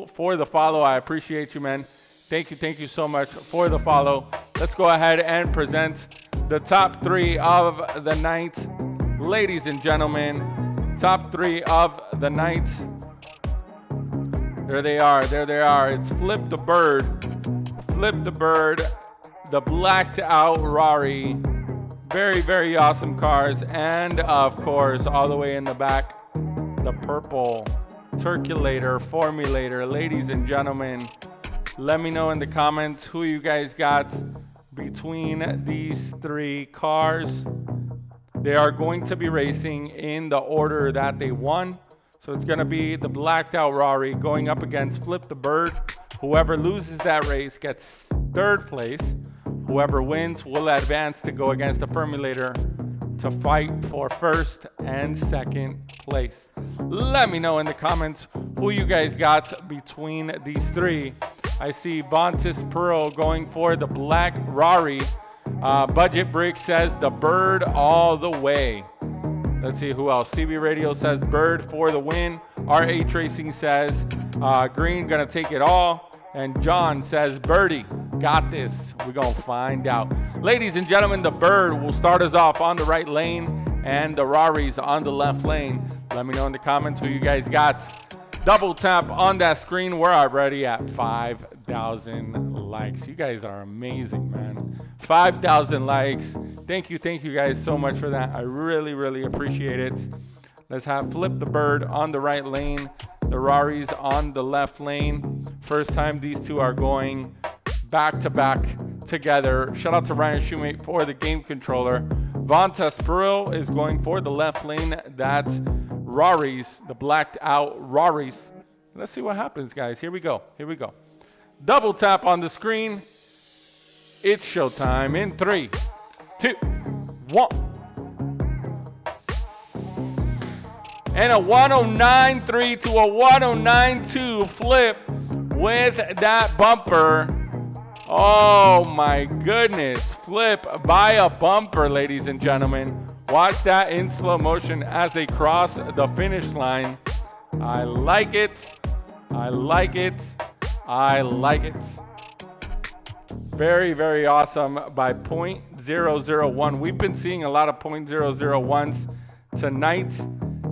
Speaker 1: for the follow. I appreciate you, man. Thank you so much for the follow. Let's go ahead and present the top 3 of the night. Ladies and gentlemen, top 3 of the night. There they are. It's Flip the Bird, the blacked out Rari. Very, very awesome cars. And of course, all the way in the back, the purple Turkulator Formulator. Ladies and gentlemen, let me know in the comments who you guys got between these 3 cars. They are going to be racing in the order that they won. So it's going to be the blacked out Rari going up against Flip the Bird. Whoever loses that race gets 3rd place. Whoever wins will advance to go against the Formulator to fight for 1st and 2nd place. Let me know in the comments who you guys got between these 3. I see Bontis Pearl going for the black Rari. Budget Brick says the Bird all the way. Let's see who else. CB Radio says Bird for the win. RH Racing says Green gonna take it all. And John says Birdie got this. We're gonna find out. Ladies and gentlemen, the Bird will start us off on the right lane and the Raris on the left lane. Let me know in the comments who you guys got. Double tap on that screen. We're already at 5,000 likes. You guys are amazing, man. 5,000 likes. Thank you guys so much for that. I really, really appreciate it. Let's have Flip the Bird on the right lane, the Raris on the left lane. First time these two are going back to back together. Shout out to Ryan Shoemate for the game controller. Vontas Pearl is going for the left lane. That's Raris, the blacked out Raris. Let's see what happens, guys. Here we go. Double tap on the screen. It's showtime in 3, 2, 1. And a 109.3 to a 109.2 flip with that bumper. Oh my goodness. Flip by a bumper, ladies and gentlemen. Watch that in slow motion as they cross the finish line. I like it. I like it. I like it. Very, very awesome by .001. We've been seeing a lot of .001s tonight.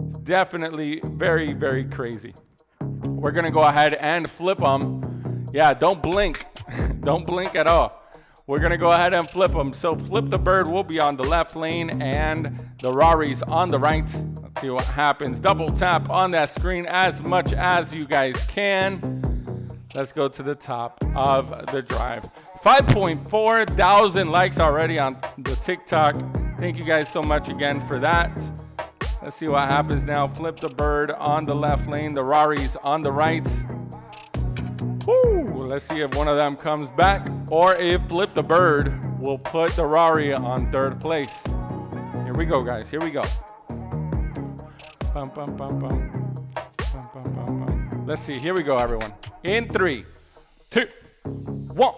Speaker 1: It's definitely very, very crazy. We're going to go ahead and flip them. Yeah, don't blink. Don't blink at all. We're going to go ahead and flip them. So Flip the Bird will be on the left lane and the Rari's on the right. Let's see what happens. Double tap on that screen as much as you guys can. Let's go to the top of the drive. 5.4 thousand likes already on the TikTok. Thank you guys so much again for that. Let's see what happens now. Flip the Bird on the left lane. The Rari's on the right. Woo! Let's see if one of them comes back or if Flip the Bird will put the Rari on third place. Here we go, guys. Here we go. Bum, bum, bum, bum. Bum, bum, bum, bum. Let's see. Here we go, everyone. In 3, 2, 1.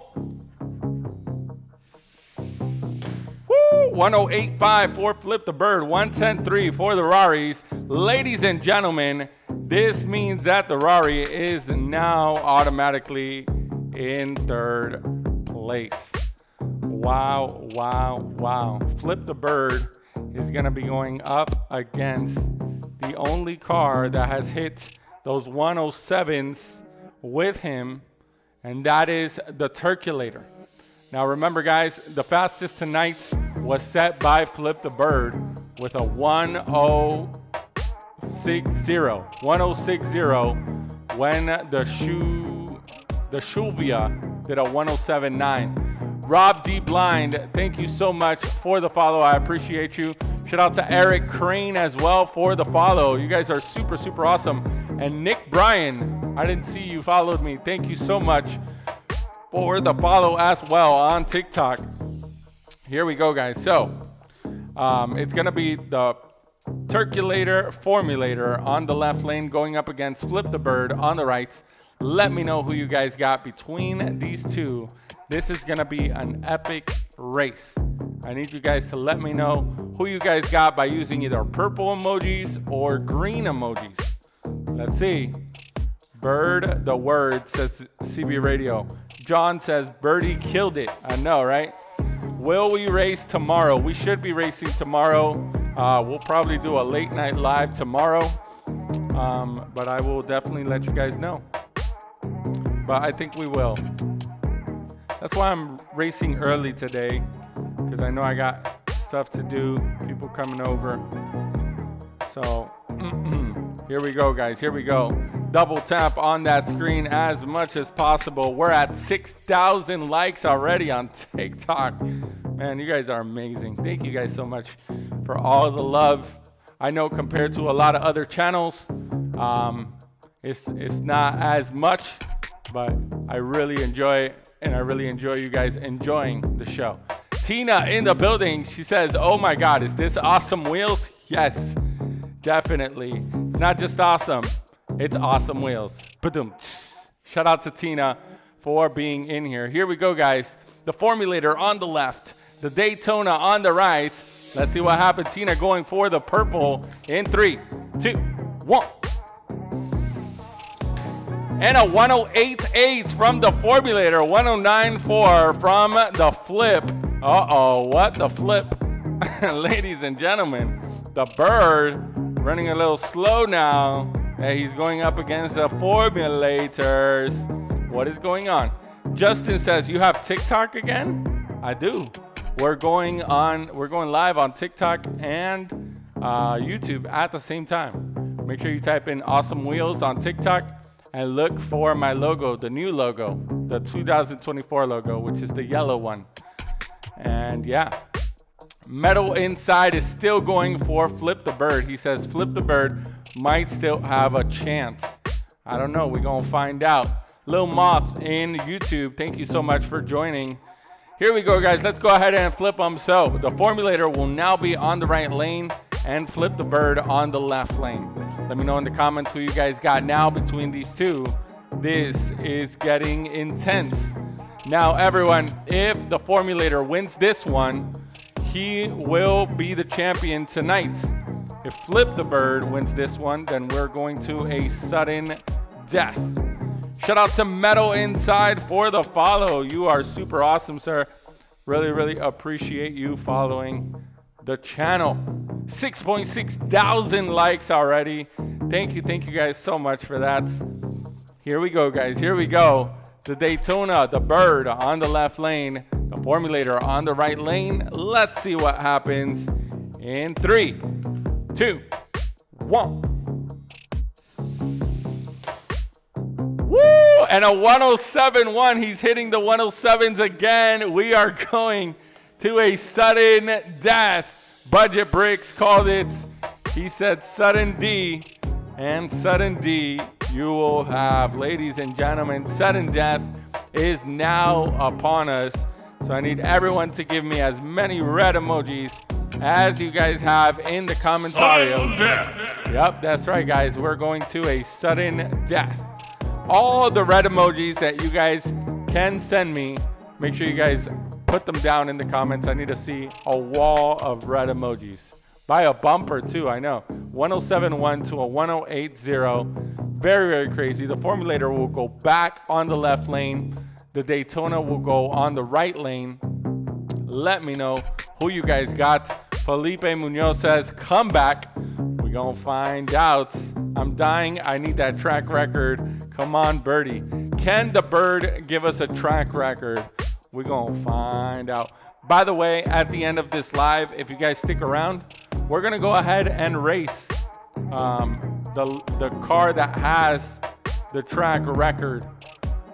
Speaker 1: Woo! 108.5 for Flip the Bird. 110.3 for the Raris. Ladies and gentlemen, this means that the Rari is now automatically in third place. Wow, wow, wow. Flip the Bird is going to be going up against the only car that has hit those 107s with him, and that is the Turkulator. Now remember, guys, the fastest tonight was set by Flip the Bird with a 1060 when the Silvia did a 107.9. Rob D. Blind, thank you so much for the follow. I appreciate you. Shout out to Eric Crane as well for the follow. You guys are super, super awesome. And Nick Bryan, I didn't see you followed me. Thank you so much for the follow as well on TikTok. Here we go, guys. So it's going to be the Turkulator Formulator on the left lane going up against Flip the Bird on the right. Let me know who you guys got between these two. This is going to be an epic race. I need you guys to let me know who you guys got by using either purple emojis or green emojis. Let's see. Bird the word, says CB Radio. John says Birdie killed it. I know, right? Will we race tomorrow? We should be racing tomorrow. We'll probably do a late night live tomorrow. But I will definitely let you guys know. But I think we will. That's why I'm racing early today, because I know I got stuff to do, people coming over. So here we go, guys. Here we go. Double tap on that screen as much as possible. We're at 6,000 likes already on TikTok. Man, you guys are amazing. Thank you guys so much for all the love. I know compared to a lot of other channels, it's not as much, but I really enjoy it, and I really enjoy you guys enjoying the show. Tina in the building. She says, oh my God, is this awesome wheels? Yes, definitely. It's not just awesome, it's awesome wheels. Ba-dum. Shout out to Tina for being in here. Here we go, guys. The Formulator on the left, the Daytona on the right. Let's see what happens. Tina going for the purple in 3, 2, 1. And a 108.8 from the Formulator, 109.4 from the Flip. Uh-oh, what the Flip? Ladies and gentlemen, the Bird running a little slow now. And he's going up against the Formulators. What is going on? Justin says, you have TikTok again? I do. We're going live on TikTok and YouTube at the same time. Make sure you type in Awesome Wheels on TikTok and look for my logo, the new logo, the 2024 logo, which is the yellow one. And yeah, Metal Inside is still going for Flip the Bird. He says Flip the Bird might still have a chance. I don't know. We're going to find out. Lil Moth in YouTube, thank you so much for joining. Here we go, guys. Let's go ahead and flip them. So the Formulator will now be on the right lane and Flip the Bird on the left lane. Let me know in the comments who you guys got now between these two. This is getting intense. Now, everyone, if the Formulator wins this one, he will be the champion tonight. If Flip the Bird wins this one, then we're going to a sudden death. Shout out to Metal Inside for the follow. You are super awesome, sir. Really, really appreciate you following the channel. 6.6 thousand likes already. Thank you guys so much for that. Here we go, guys. Here we go. The Daytona, the Bird on the left lane, the Formulator on the right lane. Let's see what happens in 3, 2, 1. Woo! And a 107.1. He's hitting the 107s again. We are going to a sudden death. Budget Bricks called it. He said sudden D. And sudden D you will have. Ladies and gentlemen, sudden death is now upon us. So I need everyone to give me as many red emojis as you guys have in the commentarios. Yep, that's right, guys. We're going to a sudden death. All the red emojis that you guys can send me, make sure you guys put them down in the comments. I need to see a wall of red emojis. By a bumper too, I know. 107.1 to a 108.0. Very, very crazy. The Formulator will go back on the left lane. The Daytona will go on the right lane. Let me know who you guys got. Felipe Munoz says, come back. We're going to find out. I'm dying. I need that track record. Come on, Birdie. Can the Bird give us a track record? We're going to find out. By the way, at the end of this live, if you guys stick around, we're going to go ahead and race the car that has the track record.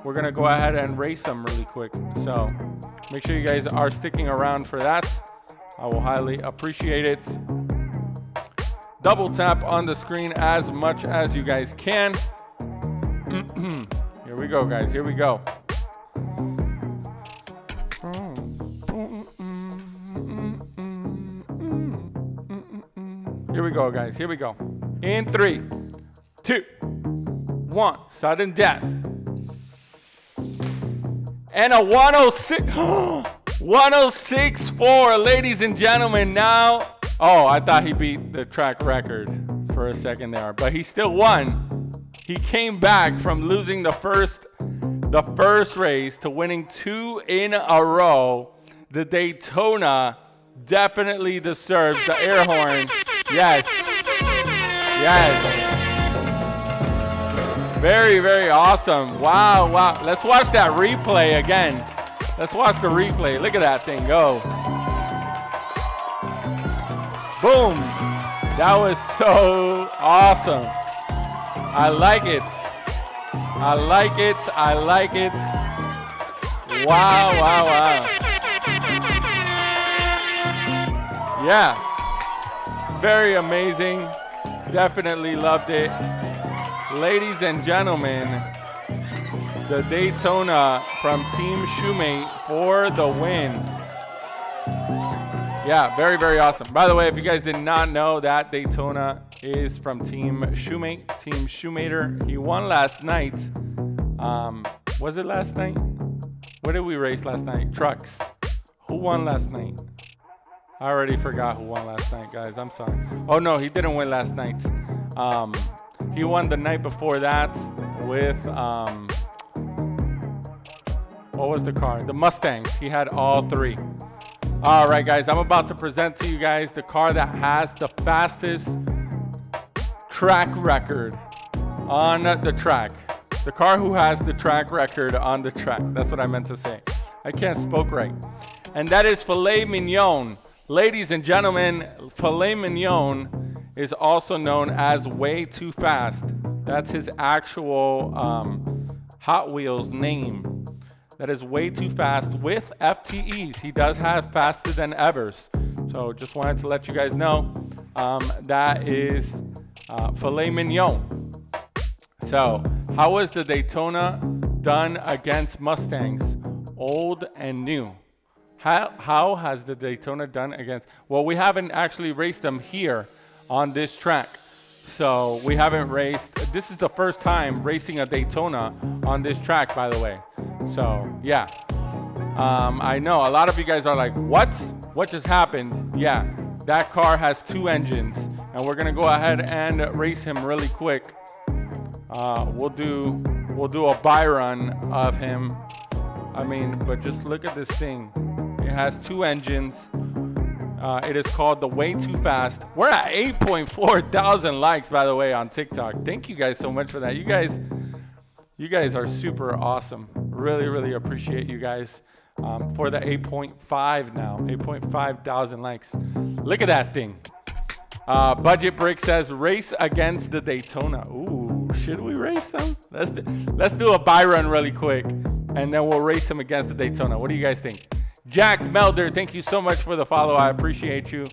Speaker 1: We're going to go ahead and race them really quick. So make sure you guys are sticking around for that. I will highly appreciate it. Double tap on the screen as much as you guys can. Here we go, guys. Here we go. Here we go, guys. Here we go. In 3, 2, 1. Sudden death. And a 106. 106.4, ladies and gentlemen. Now, oh, I thought he beat the track record for a second there, but he still won. He came back from losing the first race to winning 2 in a row. The Daytona definitely deserves the air horn. Yes. Yes. Very, very awesome. Wow, wow. Let's watch that replay again. Let's watch the replay. Look at that thing go. Boom. That was so awesome. I like it. I like it. I like it. Wow, wow, wow. Yeah. Very amazing. Definitely loved it. Ladies and gentlemen, the Daytona from Team Shoemate for the win. Yeah, very, very awesome. By the way, if you guys did not know, that Daytona is from Team Shoemate, Team Shoemater. He won last night. Was it last night? What did we race last night? Trucks. Who won last night? I already forgot who won last night, guys. I'm sorry. Oh, no, he didn't win last night. He won the night before that with, what was the car? The Mustangs. He had all 3. All right, guys. I'm about to present to you guys the car that has the fastest track record on the track. The car who has the track record on the track. That's what I meant to say. I can't spoke right. And that is Filet Mignon. Ladies and gentlemen, Filet Mignon is also known as Way Too Fast. That's his actual Hot Wheels name. That is Way Too Fast with FTEs. He does have Faster Than Evers. So just wanted to let you guys know that is Filet Mignon. So how was the Daytona done against Mustangs, old and new? How has the Daytona done against? Well, we haven't actually raced them here on this track. So we haven't raced. This is the first time racing a Daytona on this track, by the way. So yeah, I know a lot of you guys are like, what just happened? Yeah, that car has 2 engines, and we're gonna go ahead and race him really quick. We'll do we'll do a buy run of him. I mean, but just look at this thing. It has 2 engines. It is called the Way Too Fast. We're at 8.4 thousand likes, by the way, on TikTok. Thank you guys so much for that. You guys are super awesome. Really, really appreciate you guys for the 8.5 now. 8.5 thousand likes. Look at that thing. Budget Brick says race against the Daytona. Ooh, should we race them? Let's do a buy run really quick, and then we'll race them against the Daytona. What do you guys think? Jack Melder, thank you so much for the follow. I appreciate you.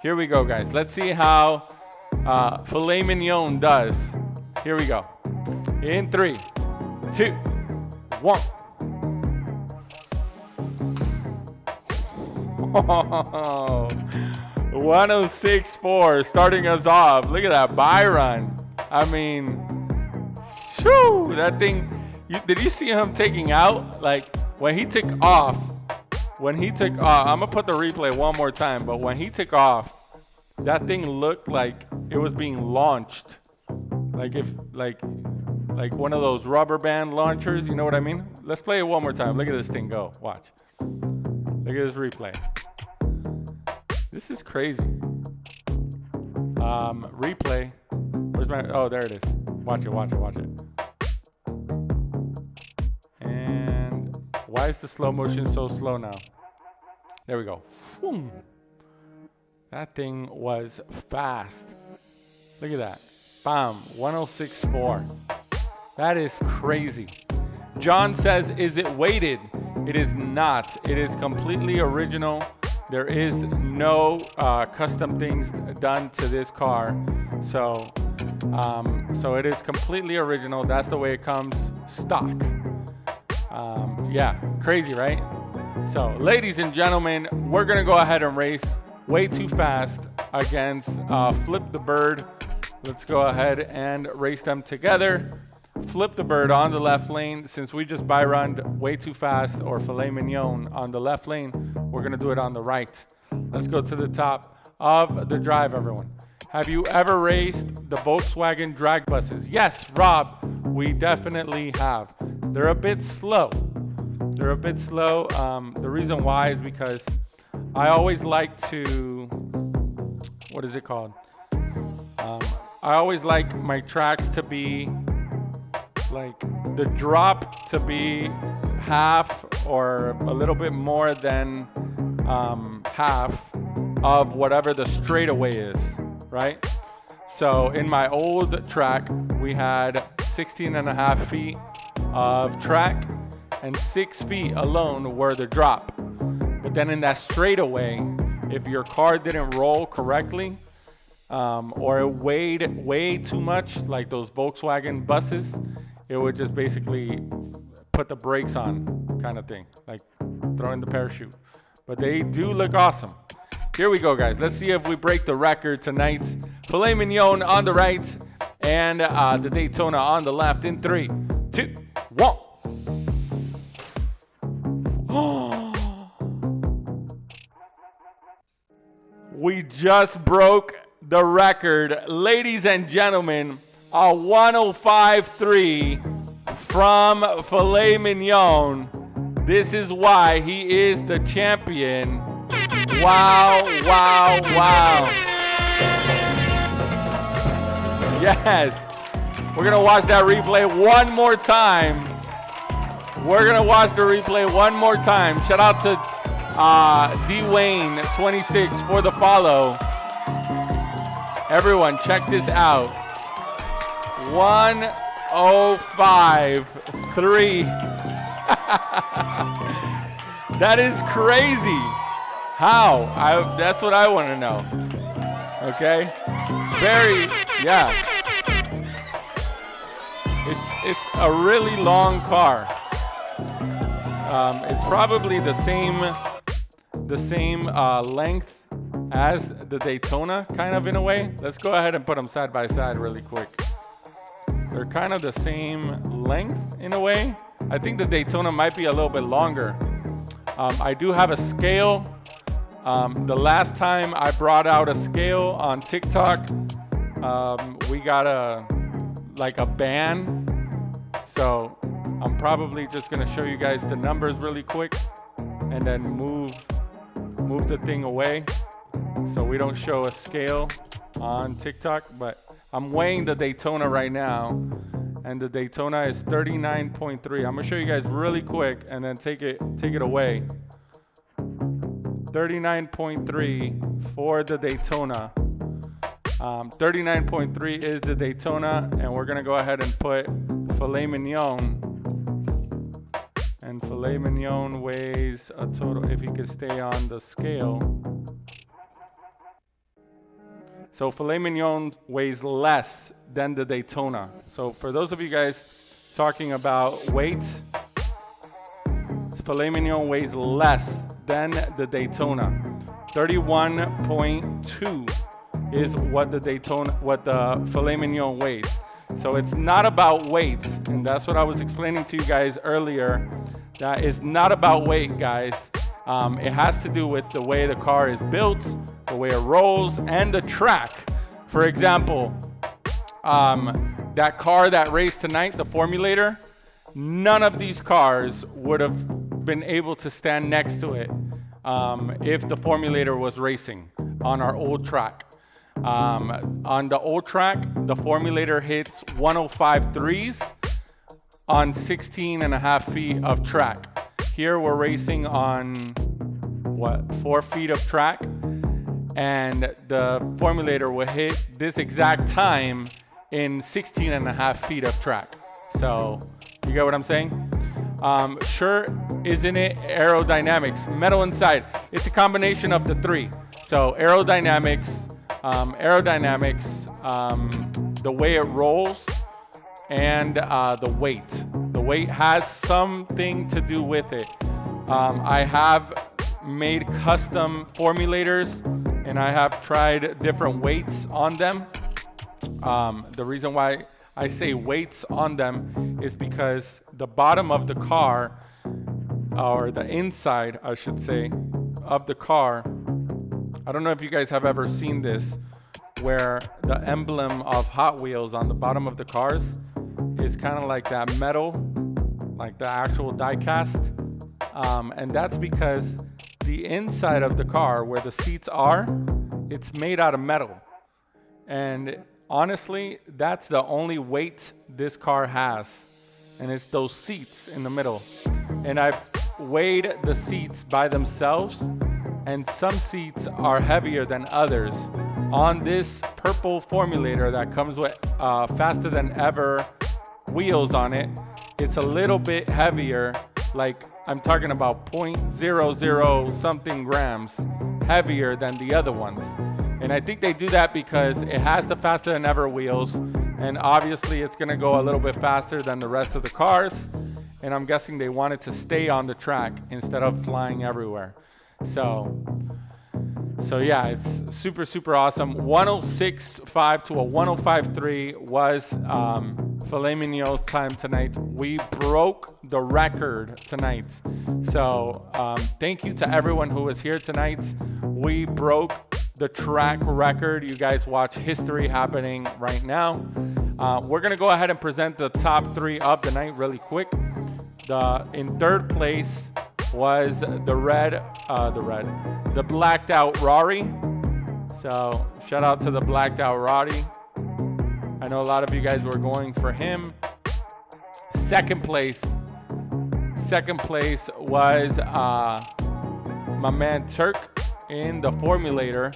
Speaker 1: Here we go, guys. Let's see how Filet Mignon does. Here we go. In 3, 2, 1. Oh, 106.4 starting us off. Look at that buy run. I mean, shoo, that thing. Did you see him taking out? Like when he took off. I'm gonna put the replay one more time, but when he took off, that thing looked like it was being launched. Like one of those rubber band launchers, you know what I mean? Let's play it one more time. Look at this thing go. Watch. Look at this replay. This is crazy. Replay. Where's my, oh, there it is. Watch it. And why is the slow motion so slow now? There we go. Boom. That thing was fast. Look at that. Bam. 106.4. That is crazy. John says, is it weighted? It is not. It is completely original. There is no custom things done to this car. So it is completely original. That's the way it comes stock. Yeah, crazy, right? So, ladies and gentlemen, we're going to go ahead and race Way Too Fast against Flip the Bird. Let's go ahead and race them together. Flip the Bird on the left lane. Since we just buy run Way Too Fast or Filet Mignon on the left lane, we're going to do it on the right. Let's go to the top of the drive, everyone. Have you ever raced the Volkswagen drag buses? Yes, Rob, we definitely have. They're a bit slow. The reason why is because I always like to, what is it called? I always like my tracks to be like the drop to be half or a little bit more than half of whatever the straightaway is, right? So in my old track, we had 16.5 feet of track and 6 feet alone were the drop. But then in that straightaway, if your car didn't roll correctly, or it weighed way too much, like those Volkswagen buses, it would just basically put the brakes on, kind of thing, like throwing the parachute. But they do look awesome. Here we go, guys. Let's see if we break the record tonight. Filet Mignon on the right and the Daytona on the left in 3, 2, 1. We just broke the record, ladies and gentlemen. A 105.3 from Filet Mignon. This is why he is the champion. Wow. Yes. We're going to watch that replay one more time. Shout out to Dwayne26 for the follow. Everyone, check this out. 105.3. That is crazy. How? That's what I want to know. Okay? Yeah. It's a really long car. It's probably the same length as the Daytona, kind of in a way. Let's go ahead and put them side by side really quick. They're kind of the same length in a way. I think the Daytona might be a little bit longer. I do have a scale. The last time I brought out a scale on TikTok, we got a ban. So So I'm probably just gonna show you guys the numbers really quick and then move the thing away so we don't show a scale on TikTok. But I'm weighing the Daytona right now, and the Daytona is 39.3. I'm gonna show you guys really quick and then take it away. 39.3 for the Daytona. 39.3 is the Daytona, and we're gonna go ahead and put filet mignon. And filet mignon weighs a total, if he could stay on the scale. So filet mignon weighs less than the Daytona. So for those of you guys talking about weight, filet mignon weighs less than the Daytona. 31.2 is what the filet mignon weighs. So it's not about weight, and that's what I was explaining to you guys earlier. That is not about weight, guys. It has to do with the way the car is built, the way it rolls, and the track. For example, that car that raced tonight, the Formulator, none of these cars would have been able to stand next to it if the Formulator was racing on our old track. On the old track, the Formulator hits 105.3s on 16.5 feet of track. Here we're racing on 4 feet of track, and the Formulator will hit this exact time in 16.5 feet of track. So you get what I'm saying? Sure, isn't it aerodynamics? Metal inside. It's a combination of the three. So aerodynamics, the way it rolls, and the weight. The weight has something to do with it. I have made custom formulators, and I have tried different weights on them. The reason why I say weights on them is because the bottom of the car, or the inside, I should say, of the car, I don't know if you guys have ever seen this, where the emblem of Hot Wheels on the bottom of the cars is kind of like that metal, like the actual die cast. And that's because the inside of the car, where the seats are, it's made out of metal. And honestly, that's the only weight this car has, and it's those seats in the middle. And I've weighed the seats by themselves, and some seats are heavier than others. On this purple Formulator that comes with faster than ever wheels on it, it's a little bit heavier, like I'm talking about 0.00 something grams heavier than the other ones. And I think they do that because it has the faster than ever wheels, and obviously it's gonna go a little bit faster than the rest of the cars, and I'm guessing they want it to stay on the track instead of flying everywhere. So yeah, it's super, super awesome. 106.5 to a 105.3 was filet mignon's time tonight. We broke the record tonight. So thank you to everyone who was here tonight. We broke the track record. You guys watch history happening right now. We're gonna go ahead and present the top 3 of the night really quick. In third place was the blacked out Rari. So shout out to the blacked out Rari. I know a lot of you guys were going for him. Second place was my man Turk in the Formulator.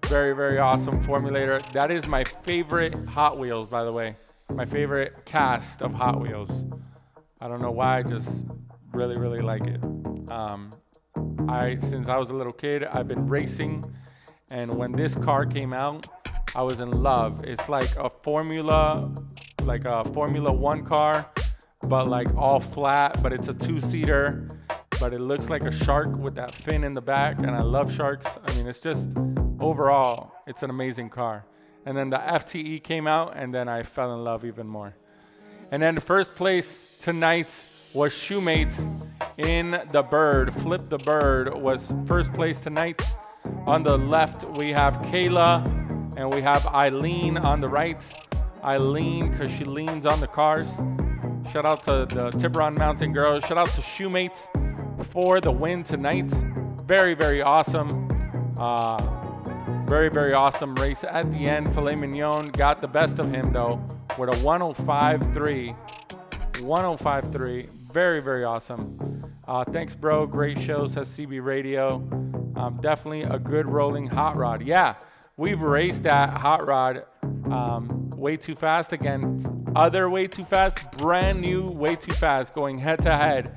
Speaker 1: Very, very awesome Formulator. That is my favorite Hot Wheels, by the way. My favorite cast of Hot Wheels. I don't know why, I just really, really like it. Since I was a little kid, I've been racing, and when this car came out, I was in love. It's like a Formula 1 car, but like all flat, but it's a 2-seater, but it looks like a shark with that fin in the back, and I love sharks. I mean, it's just, overall, it's an amazing car. And then the FTE came out, and then I fell in love even more. And then the first place tonight was Shoemates in the Bird. Flip the Bird was first place tonight. On the left, we have Kayla, and we have Eileen on the right. Eileen, because she leans on the cars. Shout out to the Tiburon Mountain girls. Shout out to Shoemates for the win tonight. Very, very awesome. Very, very awesome race at the end. Filet Mignon got the best of him, though, with a 105.3. 105.3. Very, very awesome. Thanks, bro. Great show, says CB Radio. Definitely a good rolling hot rod. Yeah, we've raced that hot rod way too fast against other way too fast, brand new way too fast, going head to head.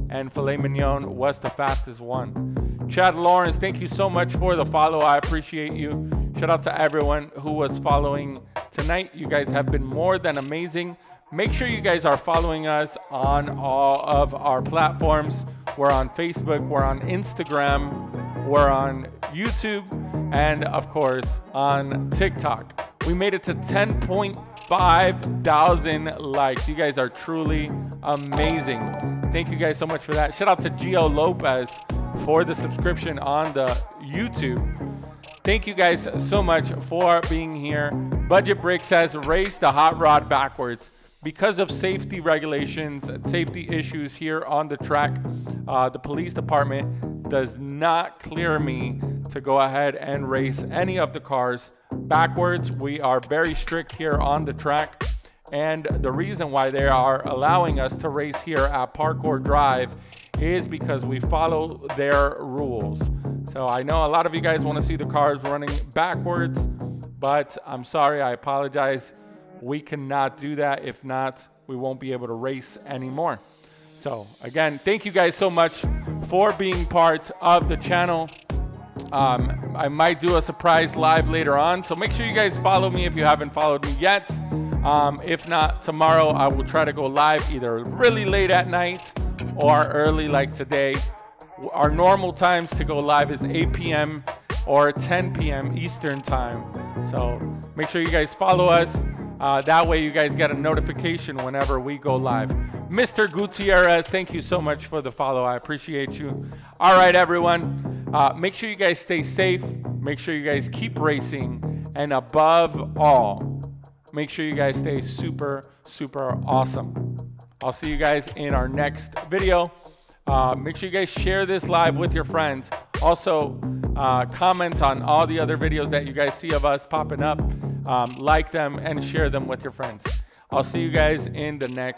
Speaker 1: And Filet Mignon was the fastest one. Chad Lawrence, thank you so much for the follow. I appreciate you. Shout out to everyone who was following tonight. You guys have been more than amazing. Make sure you guys are following us on all of our platforms. We're on Facebook, we're on Instagram, we're on YouTube, and of course on TikTok. We made it to 10.5 thousand likes. You guys are truly amazing. Thank you guys so much for that. Shout out to Gio Lopez for the subscription on the YouTube. Thank you guys so much for being here. Budget Break says race the hot rod backwards. Because of safety regulations and safety issues here on the track, the police department does not clear me to go ahead and race any of the cars backwards. We are very strict here on the track, and the reason why they are allowing us to race here at Parkour Drive is because we follow their rules. So I know a lot of you guys want to see the cars running backwards, but I'm sorry, I apologize. We cannot do that. If not, we won't be able to race anymore. So again, thank you guys so much for being part of the channel. I might do a surprise live later on, so make sure you guys follow me if you haven't followed me yet. If not, tomorrow I will try to go live either really late at night or early like today. Our normal times to go live is 8 p.m. or 10 p.m. Eastern time. So make sure you guys follow us. That way you guys get a notification whenever we go live. Mr. Gutierrez, thank you so much for the follow. I appreciate you. All right, everyone. Make sure you guys stay safe. Make sure you guys keep racing. And above all, make sure you guys stay super, super awesome. I'll see you guys in our next video. Make sure you guys share this live with your friends. Also, comment on all the other videos that you guys see of us popping up. Like them and share them with your friends. I'll see you guys in the next